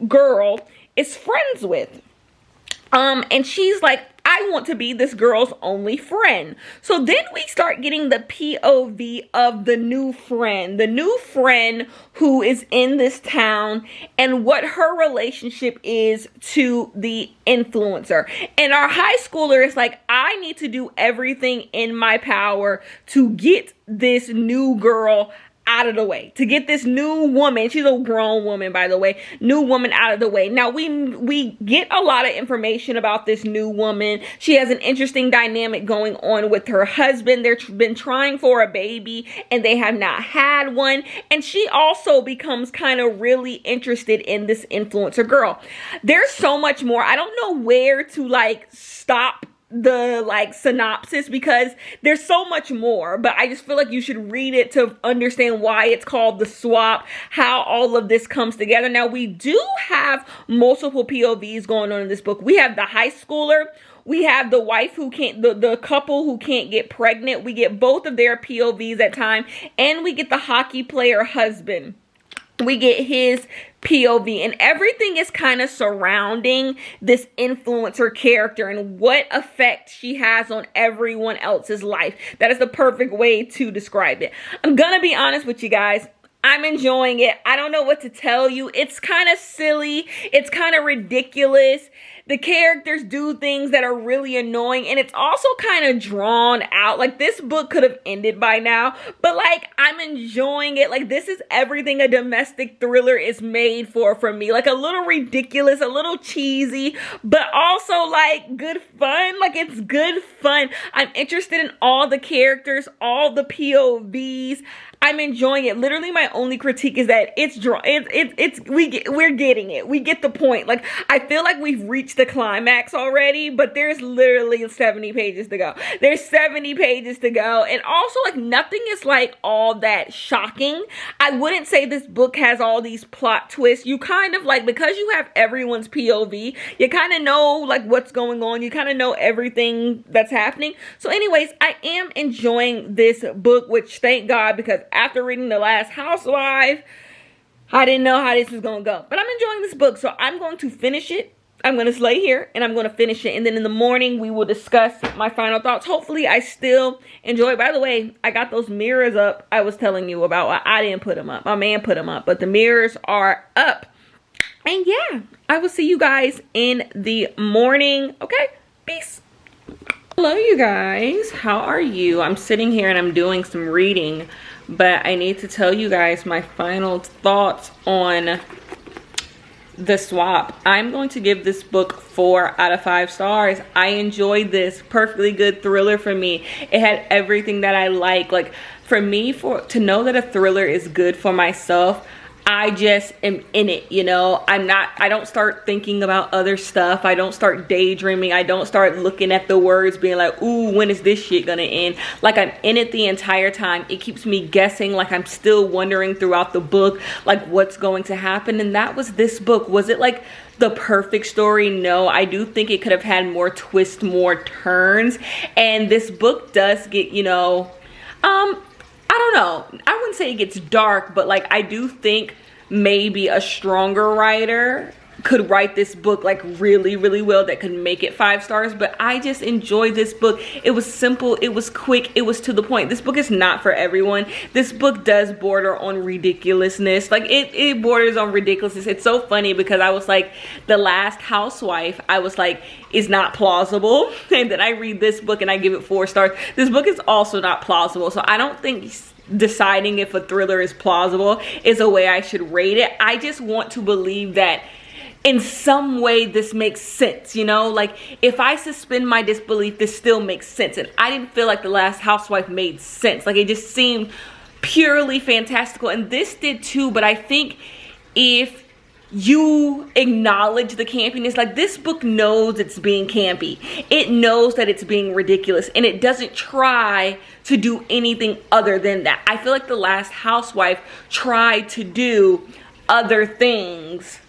girl is friends with. And she's like, I want to be this girl's only friend. So then we start getting the POV of the new friend who is in this town and what her relationship is to the influencer. And our high schooler is like, I need to do everything in my power to get this new girl out of the way, to get this new woman, she's a grown woman by the way, new woman out of the way. Now we get a lot of information about this new woman. She has an interesting dynamic going on with her husband. They've been trying for a baby and they have not had one, and she also becomes kind of really interested in this influencer girl. There's so much more. I don't know where to like stop the like synopsis because there's so much more, but I just feel like you should read it to understand why it's called The Swap, how all of this comes together. Now we do have multiple POVs going on in this book. We have the high schooler, we have the wife who can't, the couple who can't get pregnant. We get both of their POVs at time, and we get the hockey player husband. We get his POV, and everything is kind of surrounding this influencer character and what effect she has on everyone else's life. That is the perfect way to describe it. I'm gonna be honest with you guys. I'm enjoying it. I don't know what to tell you. It's kind of silly. It's kind of ridiculous. The characters do things that are really annoying, and it's also kind of drawn out. Like, this book could have ended by now, but like, I'm enjoying it. Like, this is everything a domestic thriller is made for me. Like, a little ridiculous, a little cheesy, but also like good fun. Like, it's good fun. I'm interested in all the characters, all the POVs. I'm enjoying it. Literally, my only critique is that we're getting it. We get the point. Like, I feel like we've reached the climax already, but there's literally 70 pages to go. There's 70 pages to go. And also, like, nothing is like all that shocking. I wouldn't say this book has all these plot twists. You kind of like, because you have everyone's POV, you kind of know like what's going on. You kind of know everything that's happening. So anyways, I am enjoying this book, which thank God, because after reading The Last Housewife, I didn't know how this was going to go. But I'm enjoying this book, so I'm going to finish it. I'm going to lay here, and I'm going to finish it. And then in the morning, we will discuss my final thoughts. Hopefully, I still enjoy it. By the way, I got those mirrors up I was telling you about. I didn't put them up. My man put them up. But the mirrors are up. And yeah, I will see you guys in the morning. Okay? Peace. Hello, you guys. How are you? I'm sitting here, and I'm doing some reading. But I need to tell you guys my final thoughts on The Swap. I'm going to give this book 4 out of 5 stars. I enjoyed this. Perfectly good thriller for me. It had everything that I like. Like, for me, to know that a thriller is good for myself, I just am in it, you know. I don't start thinking about other stuff. I don't start daydreaming. I don't start looking at the words being like, ooh, when is this shit gonna end? Like, I'm in it the entire time. It keeps me guessing. Like, I'm still wondering throughout the book, like, what's going to happen. And that was this book. Was it like the perfect story? No, I do think it could have had more twists, more turns. And this book does get, you know, I don't know. I wouldn't say it gets dark, but like, I do think maybe a stronger writer could write this book like really, really well, that could make it 5 stars. But I just enjoyed this book. It was simple, it was quick, it was to the point. This book is not for everyone. This book does border on ridiculousness. Like, it borders on ridiculousness. It's so funny because I was like, The Last Housewife, I was like, is not plausible. And then I read this book and I give it 4 stars. This book is also not plausible. So I don't think deciding if a thriller is plausible is a way I should rate it. I just want to believe that in some way this makes sense, you know? Like, if I suspend my disbelief, this still makes sense. And I didn't feel like The Last Housewife made sense. Like, it just seemed purely fantastical, and this did too. But I think if you acknowledge the campiness, like, this book knows it's being campy, it knows that it's being ridiculous, and it doesn't try to do anything other than that. I feel like The Last Housewife tried to do other things,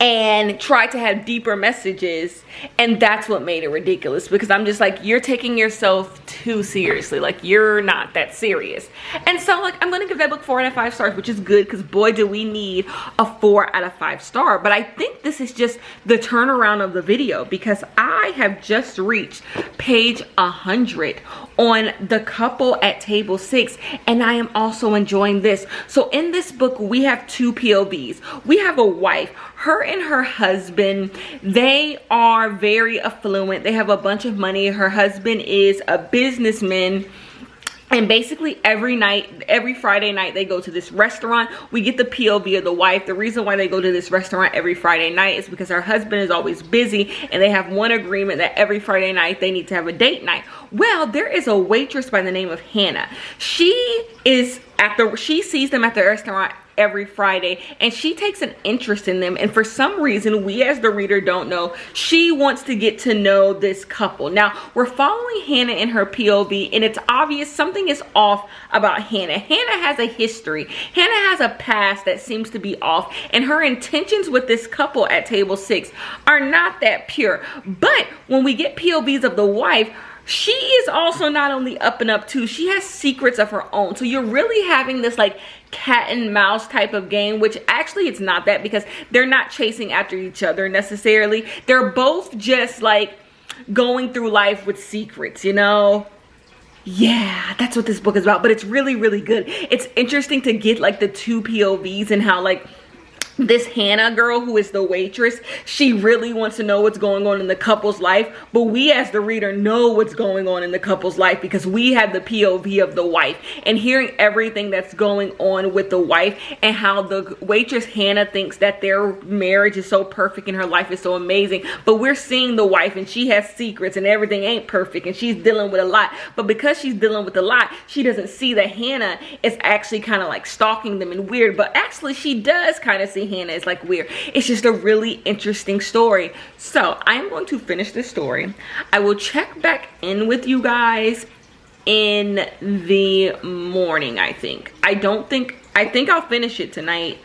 and tried to have deeper messages, and that's what made it ridiculous, because I'm just like, you're taking yourself too seriously. Like, you're not that serious. And so, like, I'm gonna give that book 4 out of 5 stars, which is good, because boy do we need a 4 out of 5 star. But I think this is just the turnaround of the video, because I have just reached page 100 on the couple at table 6, and I am also enjoying this. So in this book, we have 2 POVs. We have a wife, her and her husband. They are very affluent. They have a bunch of money. Her husband is a businessman. And basically every Friday night, they go to this restaurant. We get the POV of the wife. The reason why they go to this restaurant every Friday night is because her husband is always busy, and they have one agreement that every Friday night they need to have a date night. Well, there is a waitress by the name of Hannah. She sees them at the restaurant every Friday, and she takes an interest in them, and for some reason, we as the reader don't know, she wants to get to know this couple. Now, we're following Hannah in her POV, and it's obvious something is off about Hannah. Hannah has a history. Hannah has a past that seems to be off, and her intentions with this couple at table 6 are not that pure. But when we get POVs of the wife, she is also not only up and up too, she has secrets of her own. So you're really having this like cat and mouse type of game, which actually it's not that, because they're not chasing after each other necessarily. They're both just like going through life with secrets, you know? Yeah, that's what this book is about. But it's really, really good. It's interesting to get like the 2 POVs and how like this Hannah girl, who is the waitress, she really wants to know what's going on in the couple's life, but we as the reader know what's going on in the couple's life because we have the POV of the wife, and hearing everything that's going on with the wife and how the waitress Hannah thinks that their marriage is so perfect and her life is so amazing, but we're seeing the wife and she has secrets and everything ain't perfect and she's dealing with a lot. But because she's dealing with a lot, she doesn't see that Hannah is actually kind of like stalking them and weird, but actually she does kind of see Hannah is like weird. It's just a really interesting story. So I am going to finish this story. I will check back in with you guys in the morning. I think I'll finish it tonight,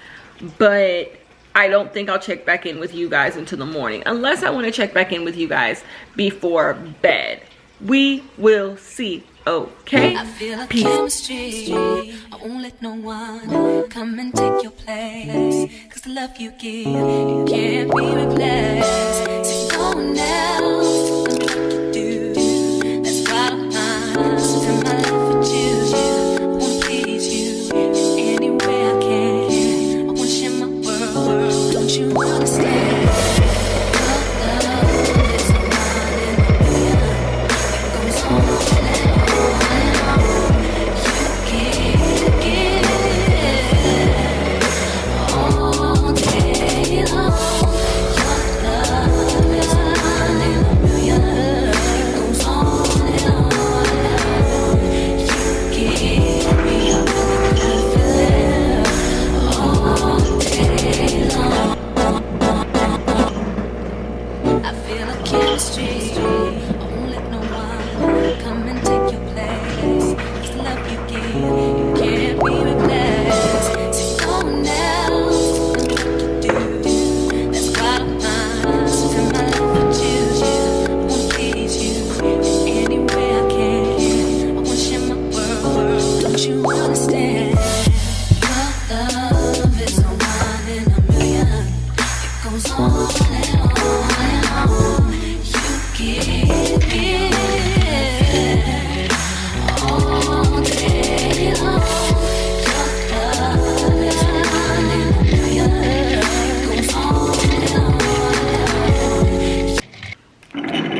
but I don't think I'll check back in with you guys until the morning, unless I want to check back in with you guys before bed. We will see. Okay. I feel a chemistry. I won't let no one come and take your place. Cause the love you give, it can't be replaced. So no one else knows what to do. That's why I'm spend my life with you. I wanna please you in any way I can. I wanna share my world. Don't you understand?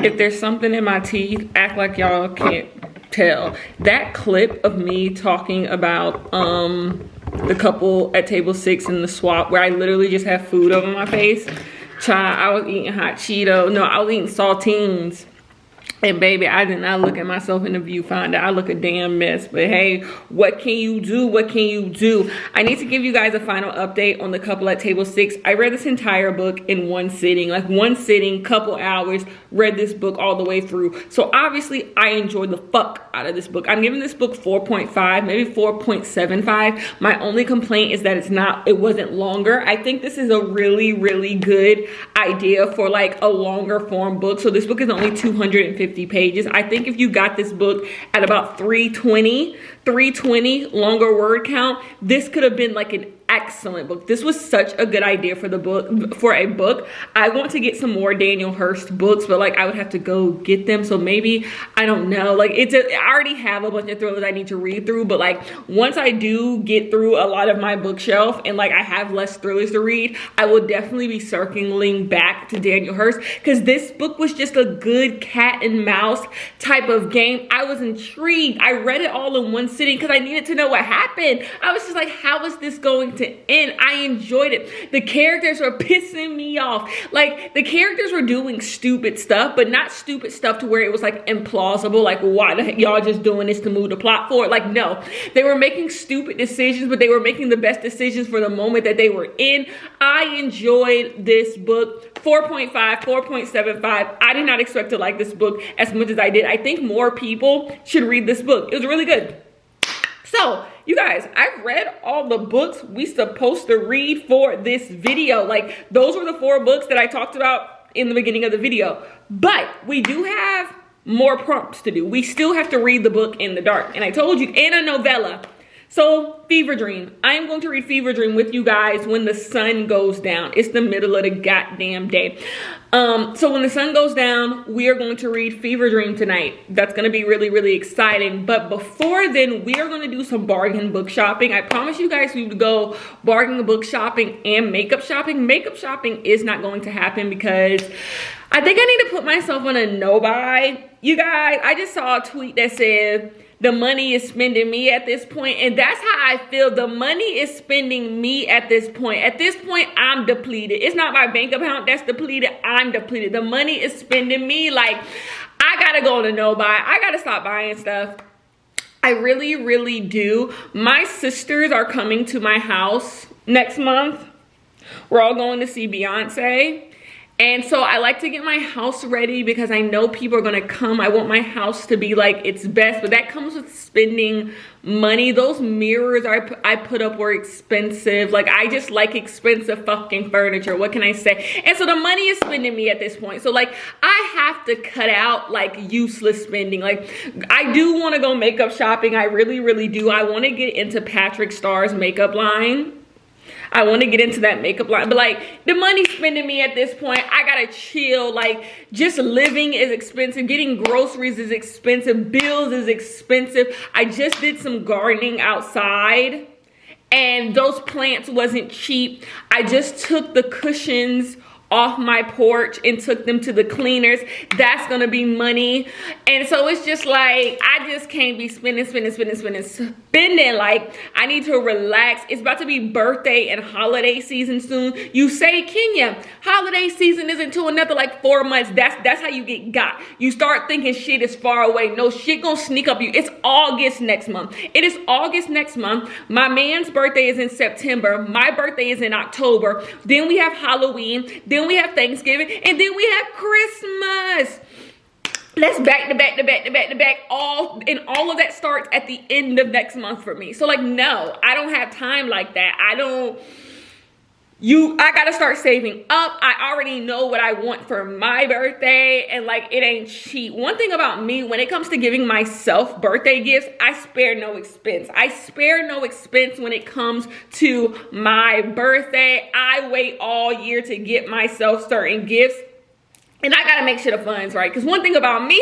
If there's something in my teeth, act like y'all can't tell. That clip of me talking about the couple at table 6 in the swap, where I literally just have food over my face. Child, I was eating hot Cheetos. No, I was eating saltines. And baby, I did not look at myself in the viewfinder. I look a damn mess. But hey, what can you do? What can you do? I need to give you guys a final update on The Couple at Table 6. I read this entire book in one sitting. Like one sitting, couple hours, read this book all the way through. So obviously, I enjoyed the fuck out of this book. I'm giving this book 4.5, maybe 4.75. My only complaint is that it wasn't longer. I think this is a really, really good idea for like a longer form book. So this book is only 250 pages. I think if you got this book at about 320 longer word count, this could have been like an excellent book. This was such a good idea for a book. I want to get some more Daniel Hurst books, but like I would have to go get them. So maybe, I don't know, like I already have a bunch of thrillers I need to read through, but like once I do get through a lot of my bookshelf and like I have less thrillers to read, I will definitely be circling back to Daniel Hurst, because this book was just a good cat and mouse type of game. I was intrigued. I read it all in one sitting because I needed to know what happened. I was just like, how is this going to end? I enjoyed it. The characters were pissing me off. Like the characters were doing stupid stuff, but not stupid stuff to where it was like implausible. Like, why the heck y'all just doing this to move the plot forward? Like, no, they were making stupid decisions, but they were making the best decisions for the moment that they were in. I enjoyed this book. 4.5, 4.75. I did not expect to like this book as much as I did. I think more people should read this book. It was really good. So, you guys, I've read all the books we supposed to read for this video. Like, those were the 4 books that I talked about in the beginning of the video. But we do have more prompts to do. We still have to read the book In the Dark. And I told you, and a novella. So, Fever Dream. I am going to read Fever Dream with you guys when the sun goes down. It's the middle of the goddamn day. So when the sun goes down, we are going to read Fever Dream tonight. That's going to be really, really exciting. But before then, we are going to do some bargain book shopping. I promise you guys we would go bargain book shopping and makeup shopping. Makeup shopping is not going to happen because I think I need to put myself on a no-buy. You guys, I just saw a tweet that said, the money is spending me at this point, and that's how I feel. The money is spending me at this point. At this point, I'm depleted. It's not my bank account that's depleted. I'm depleted. The money is spending me. Like, I gotta go to no buy. I gotta stop buying stuff. I really, really do. My sisters are coming to my house next month. We're all going to see Beyonce. And so I like to get my house ready because I know people are going to come. I want my house to be like its best, but that comes with spending money. Those mirrors I put up were expensive. Like, I just like expensive fucking furniture. What can I say? And so the money is spending me at this point. So like, I have to cut out like useless spending. Like, I do want to go makeup shopping. I really, really do. I want to get into Patrick Starr's makeup line. I want to get into that makeup line, but like the money's spending me at this point. I gotta chill. Like, just living is expensive. Getting groceries is expensive. Bills is expensive. I just did some gardening outside and those plants wasn't cheap. I just took the cushions off my porch and took them to the cleaners. That's gonna be money. And so it's just like, I just can't be spending. Like, I need to relax. It's about to be birthday and holiday season soon. You say, Kenya, holiday season isn't until another like 4 months. That's how you got. You start thinking shit is far away. No, shit gonna sneak up you. It's August next month. It is August next month. My man's birthday is in September. My birthday is in October. Then we have Halloween. Then we have Thanksgiving, and then we have Christmas. Let's back to back. All of that starts at the end of next month for me. So like, no, I don't have time like that. I gotta start saving up. I already know what I want for my birthday, and like, it ain't cheap. One thing about me, when it comes to giving myself birthday gifts, I spare no expense. I spare no expense when it comes to my birthday. I wait all year to get myself certain gifts. And I gotta make sure the fund's right. Because one thing about me,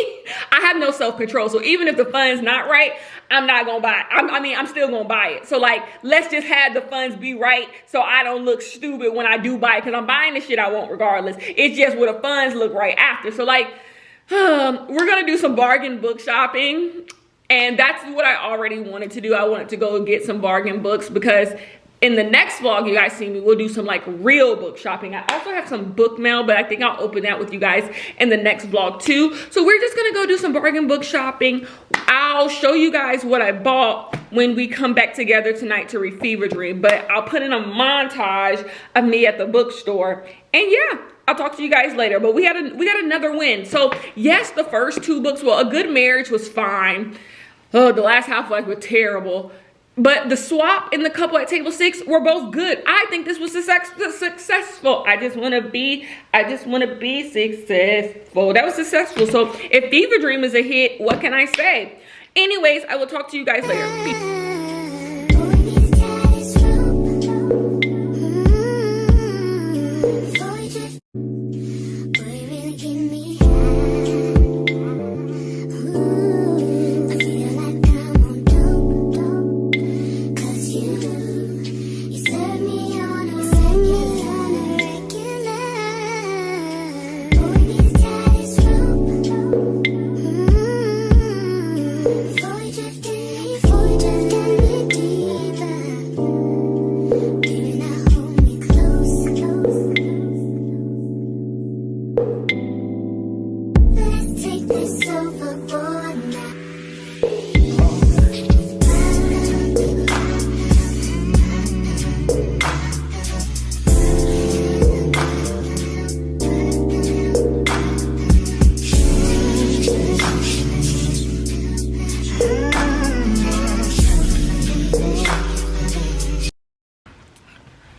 I have no self-control. So even if the fund's not right, I'm not gonna buy it. I'm still gonna buy it. So like, let's just have the funds be right so I don't look stupid when I do buy it. Because I'm buying the shit I want regardless. It's just where the funds look right after. So like, we're gonna do some bargain book shopping. And that's what I already wanted to do. I wanted to go get some bargain books because in the next vlog you guys see me, we'll do some like real book shopping. I also have some book mail, but I think I'll open that with you guys in the next vlog too. So we're just gonna go do some bargain book shopping. I'll show you guys what I bought when we come back together tonight to read Fever Dream, but I'll put in a montage of me at the bookstore. And yeah, I'll talk to you guys later. But we got another win. So yes, the first two books, well, A Good Marriage was fine. Oh, the last half-life was terrible. But the swap and the couple at table 6 were both good. I think this was successful. I just want to be successful. That was successful. So if Fever Dream is a hit, what can I say? Anyways, I will talk to you guys later. Peace.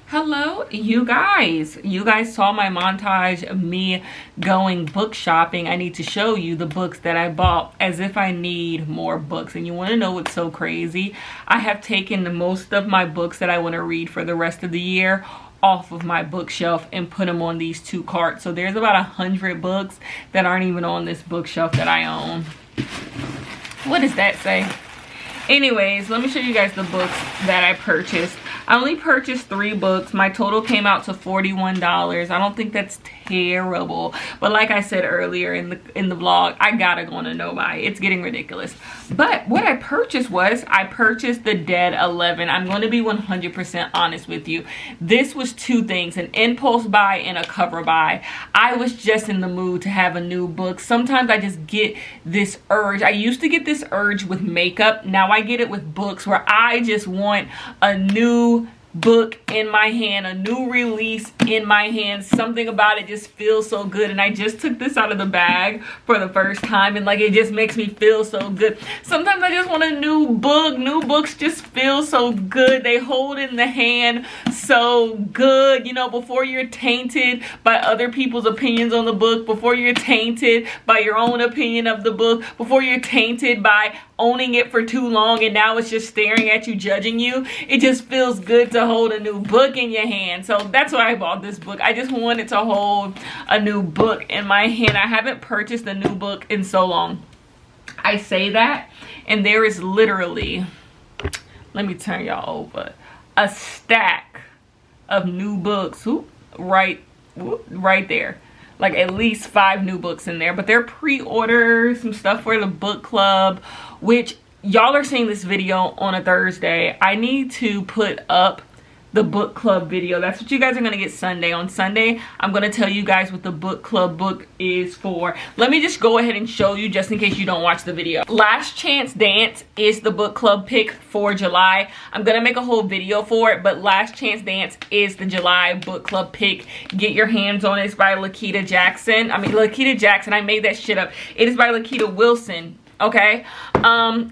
Hello, you guys saw my montage of me going book shopping. I need to show you the books that I bought, as if I need more books. And you want to know what's so crazy? I have taken the most of my books that I want to read for the rest of the year off of my bookshelf and put them on these 2 carts. So there's about 100 books that aren't even on this bookshelf that I own. What does that say? Anyways, let me show you guys the books that I purchased. I only purchased 3 books. My total came out to $41. I don't think that's terrible, but like I said earlier in the vlog, I gotta go on a no buy. It's getting ridiculous. But what I purchased was, I purchased The Dead 11. I'm going to be 100% honest with you. This was 2 things, an impulse buy and a cover buy. I was just in the mood to have a new book. Sometimes I just get this urge. I used to get this urge with makeup. Now I get it with books, where I just want a new book in my hand, a new release in my hand. Something about it just feels so good. And I just took this out of the bag for the first time, and like, it just makes me feel so good. Sometimes I just want a new book. New books just feel so good. They hold in the hand so good, you know, before you're tainted by other people's opinions on the book, before you're tainted by your own opinion of the book, before you're tainted by owning it for too long and now it's just staring at you, judging you. It just feels good to hold a new book in your hand. So that's why I bought this book. I just wanted to hold a new book in my hand. I haven't purchased a new book in so long. I say that, and there is literally, let me turn y'all over, a stack of new books right there. Like at least 5 new books in there, but they're pre-orders, some stuff for the book club, which y'all are seeing this video on a Thursday. I need to put up the book club video. That's what you guys are gonna get Sunday. On Sunday, I'm gonna tell you guys what the book club book is for. Let me just go ahead and show you, just in case you don't watch the video. Last Chance Dance is the book club pick for July. I'm gonna make a whole video for it, but Last Chance Dance is the July book club pick. Get your hands on it. It's by Lakita Jackson. Lakita Jackson, I made that shit up. It is by Lakita Wilson. Okay,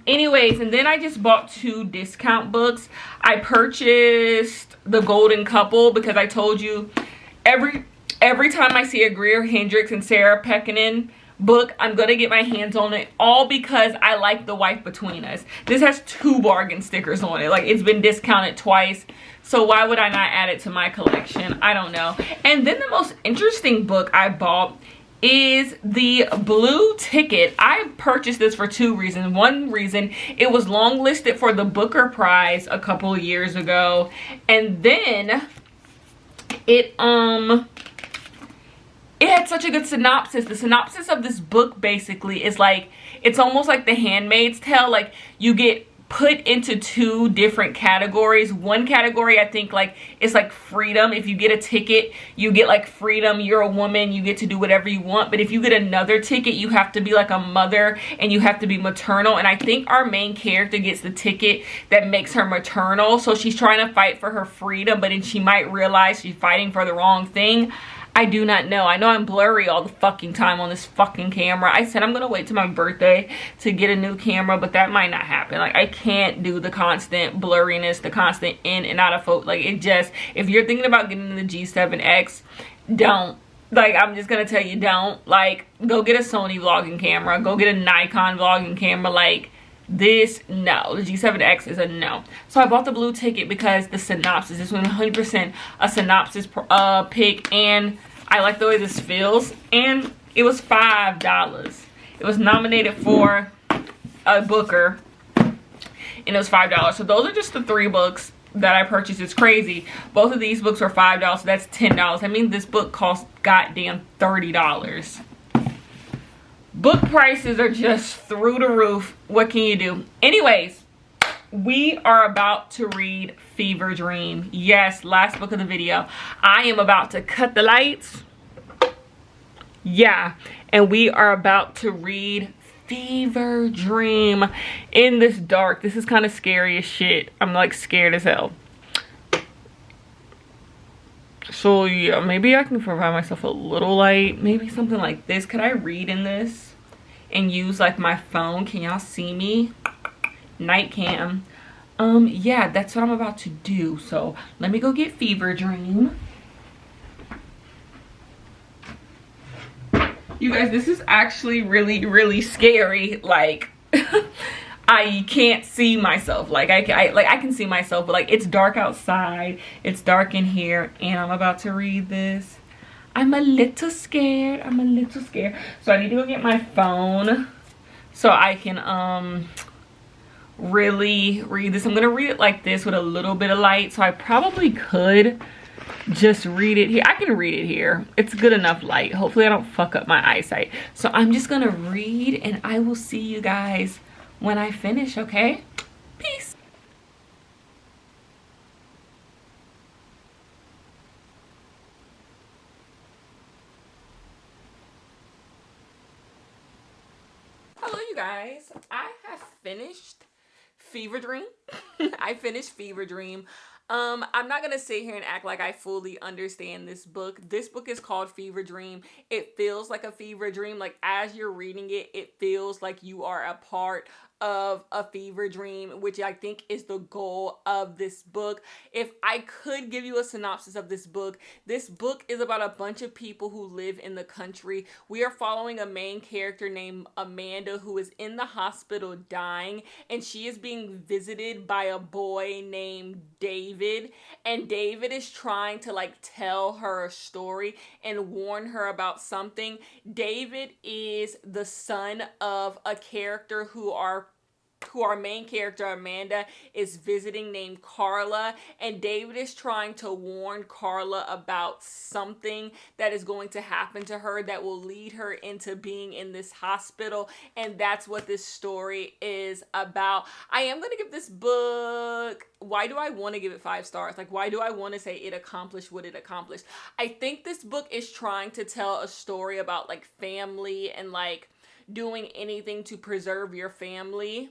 anyways, and then I just bought 2 discount books. I purchased The Golden Couple because I told you every time I see a Greer Hendricks and Sarah Pekkanen book, I'm gonna get my hands on it, all because I like The Wife Between Us. This has 2 bargain stickers on it. Like, it's been discounted twice, so why would I not add it to my collection? I don't know. And then the most interesting book I bought is The Blue Ticket. I purchased this for 2 reasons. One reason, it was long listed for the Booker Prize a couple of years ago, and then it had such a good synopsis. The synopsis of this book basically is like, it's almost like The Handmaid's Tale. Like, you get put into two different categories. One category, I think, like, it's like freedom. If you get a ticket, you get like freedom. You're a woman, you get to do whatever you want. But if you get another ticket, you have to be like a mother and you have to be maternal. And I think our main character gets the ticket that makes her maternal. So she's trying to fight for her freedom, but then she might realize she's fighting for the wrong thing. I do not know. I know I'm blurry all the fucking time on this fucking camera. I said I'm gonna wait till my birthday to get a new camera, but that might not happen. Like, I can't do the constant blurriness, the constant in and out of focus. Like, it just, if you're thinking about getting the G7X, don't. Like, I'm just gonna tell you, don't. Like, go get a Sony vlogging camera. Go get a Nikon vlogging camera. Like, this, no. The G7X is a no. So I bought the blue ticket because the synopsis, this one 100% a synopsis pick, and I like the way this feels, and it was $5. It was nominated for a Booker, and it was $5. So those are just the 3 books that I purchased. It's crazy. Both of these books are $5, so that's $10. I mean, this book cost goddamn $30. Book prices are just through the roof. What can you do? Anyways, we are about to read Fever Dream. Yes, last book of the video. I am about to cut the lights. Yeah, and we are about to read Fever Dream in this dark. This is kind of scary as shit. I'm like scared as hell. So yeah, maybe I can provide myself a little light. Maybe something like this. Could I read in this and use like my phone? Can y'all see me? Night cam. Yeah, that's what I'm about to do. So let me go get Fever Dream. You guys, this is actually really, really scary. Like, I can't see myself. Like, I can see myself, but like, it's dark outside. It's dark in here, and I'm about to read this. I'm a little scared. I'm a little scared. So I need to go get my phone so I can really read this. I'm gonna read it like this with a little bit of light. So I probably could just read it here. I can read it here. It's good enough light. Hopefully I don't fuck up my eyesight. So I'm just gonna read, and I will see you guys when I finish, okay? Peace. Hello, you guys. I have finished Fever Dream. I finished Fever Dream. I'm not gonna sit here and act like I fully understand this book. This book is called Fever Dream. It feels like a fever dream. Like, as you're reading it, it feels like you are a part of a fever dream, which I think is the goal of this book. If I could give you a synopsis of this book is about a bunch of people who live in the country. We are following a main character named Amanda, who is in the hospital dying, and she is being visited by a boy named David, and David is trying to like tell her a story and warn her about something. David is the son of a character who our main character Amanda is visiting, named Carla, and David is trying to warn Carla about something that is going to happen to her that will lead her into being in this hospital, and that's what this story is about. I am going to give this book, why do I want to give it 5 stars? Like, why do I want to say it accomplished what it accomplished? I think this book is trying to tell a story about like family and like doing anything to preserve your family,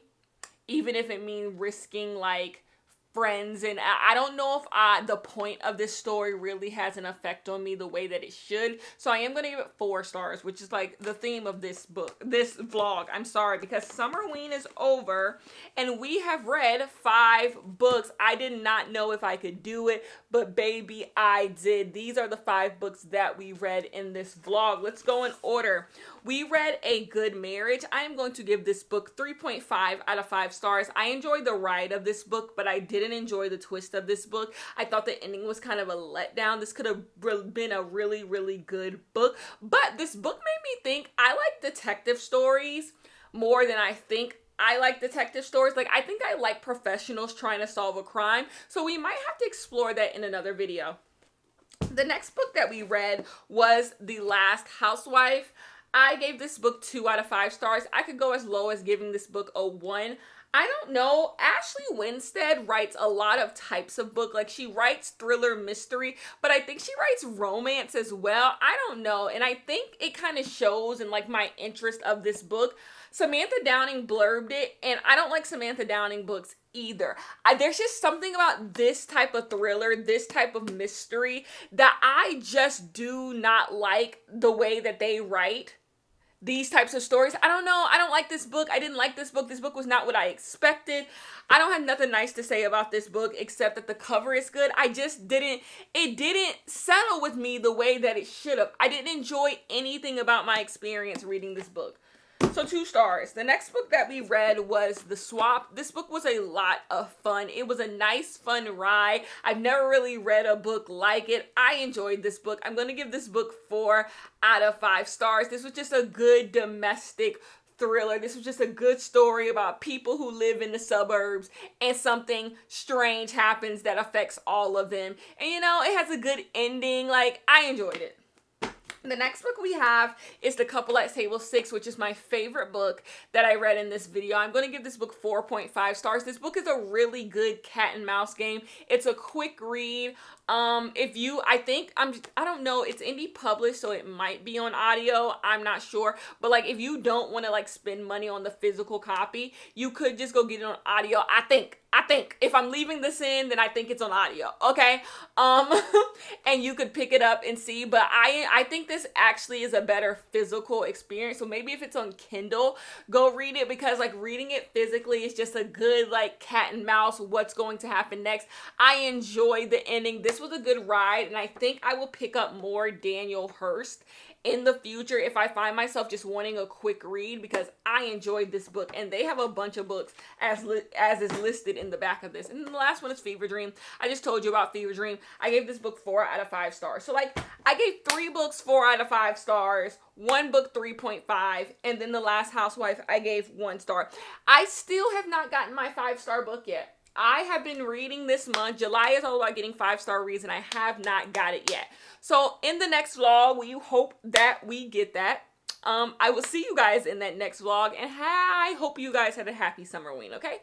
even if it means risking like friends. And I don't know if the point of this story really has an effect on me the way that it should. So I am going to give it 4 stars, which is like the theme of this book, this vlog. I'm sorry, because Summerween is over and we have read 5 books. I did not know if I could do it, but baby, I did. These are the 5 books that we read in this vlog. Let's go in order. We read A Good Marriage. I am going to give this book 3.5 out of 5 stars. I enjoyed the ride of this book, but I didn't enjoy the twist of this book. I thought the ending was kind of a letdown. This could have been a really, really good book, but this book made me think I like detective stories more than I think I like detective stories. Like, I think I like professionals trying to solve a crime, so we might have to explore that in another video. The next book that we read was The Last Housewife. I gave this book 2 out of 5 stars. I could go as low as giving this book a 1. I don't know. Ashley Winstead writes a lot of types of book. Like, she writes thriller mystery, but I think she writes romance as well. I don't know. And I think it kind of shows in like my interest of this book. Samantha Downing blurbed it, and I don't like Samantha Downing books either. There's just something about this type of thriller, this type of mystery, that I just do not like the way that they write these types of stories. I don't know. I don't like this book. I didn't like this book. This book was not what I expected. I don't have nothing nice to say about this book except that the cover is good. It didn't settle with me the way that it should have. I didn't enjoy anything about my experience reading this book. So 2 stars. The next book that we read was The Swap. This book was a lot of fun. It was a nice, fun ride. I've never really read a book like it. I enjoyed this book. I'm going to give this book 4 out of 5 stars. This was just a good domestic thriller. This was just a good story about people who live in the suburbs and something strange happens that affects all of them. And you know, it has a good ending. Like, I enjoyed it. The next book we have is The Couple at Table 6, which is my favorite book that I read in this video. I'm going to give this book 4.5 stars. This book is a really good cat and mouse game. It's a quick read. I don't know, it's indie published, so it might be on audio. I'm not sure. But like, if you don't want to like spend money on the physical copy, you could just go get it on audio. I think if I'm leaving this in, then I think it's on audio. Okay. And you could pick it up and see, but I think this actually is a better physical experience. So maybe if it's on Kindle, go read it, because like reading it physically is just a good like cat and mouse, what's going to happen next. I enjoyed the ending. This was a good ride, and I think I will pick up more Daniel Hurst in the future if I find myself just wanting a quick read, because I enjoyed this book, and they have a bunch of books as is listed in the back of this. And then the last one is Fever Dream. I just told you about Fever Dream. I gave this book 4 out of 5 stars. So like, I gave 3 books 4 out of 5 stars, 1 book 3.5, and then The Last Housewife I gave 1 star. I still have not gotten my 5-star book yet. I have been reading this month. July is all about getting 5-star reads, and I have not got it yet. So in the next vlog, we hope that we get that. I will see you guys in that next vlog, and I hope you guys have a happy Summerween, okay?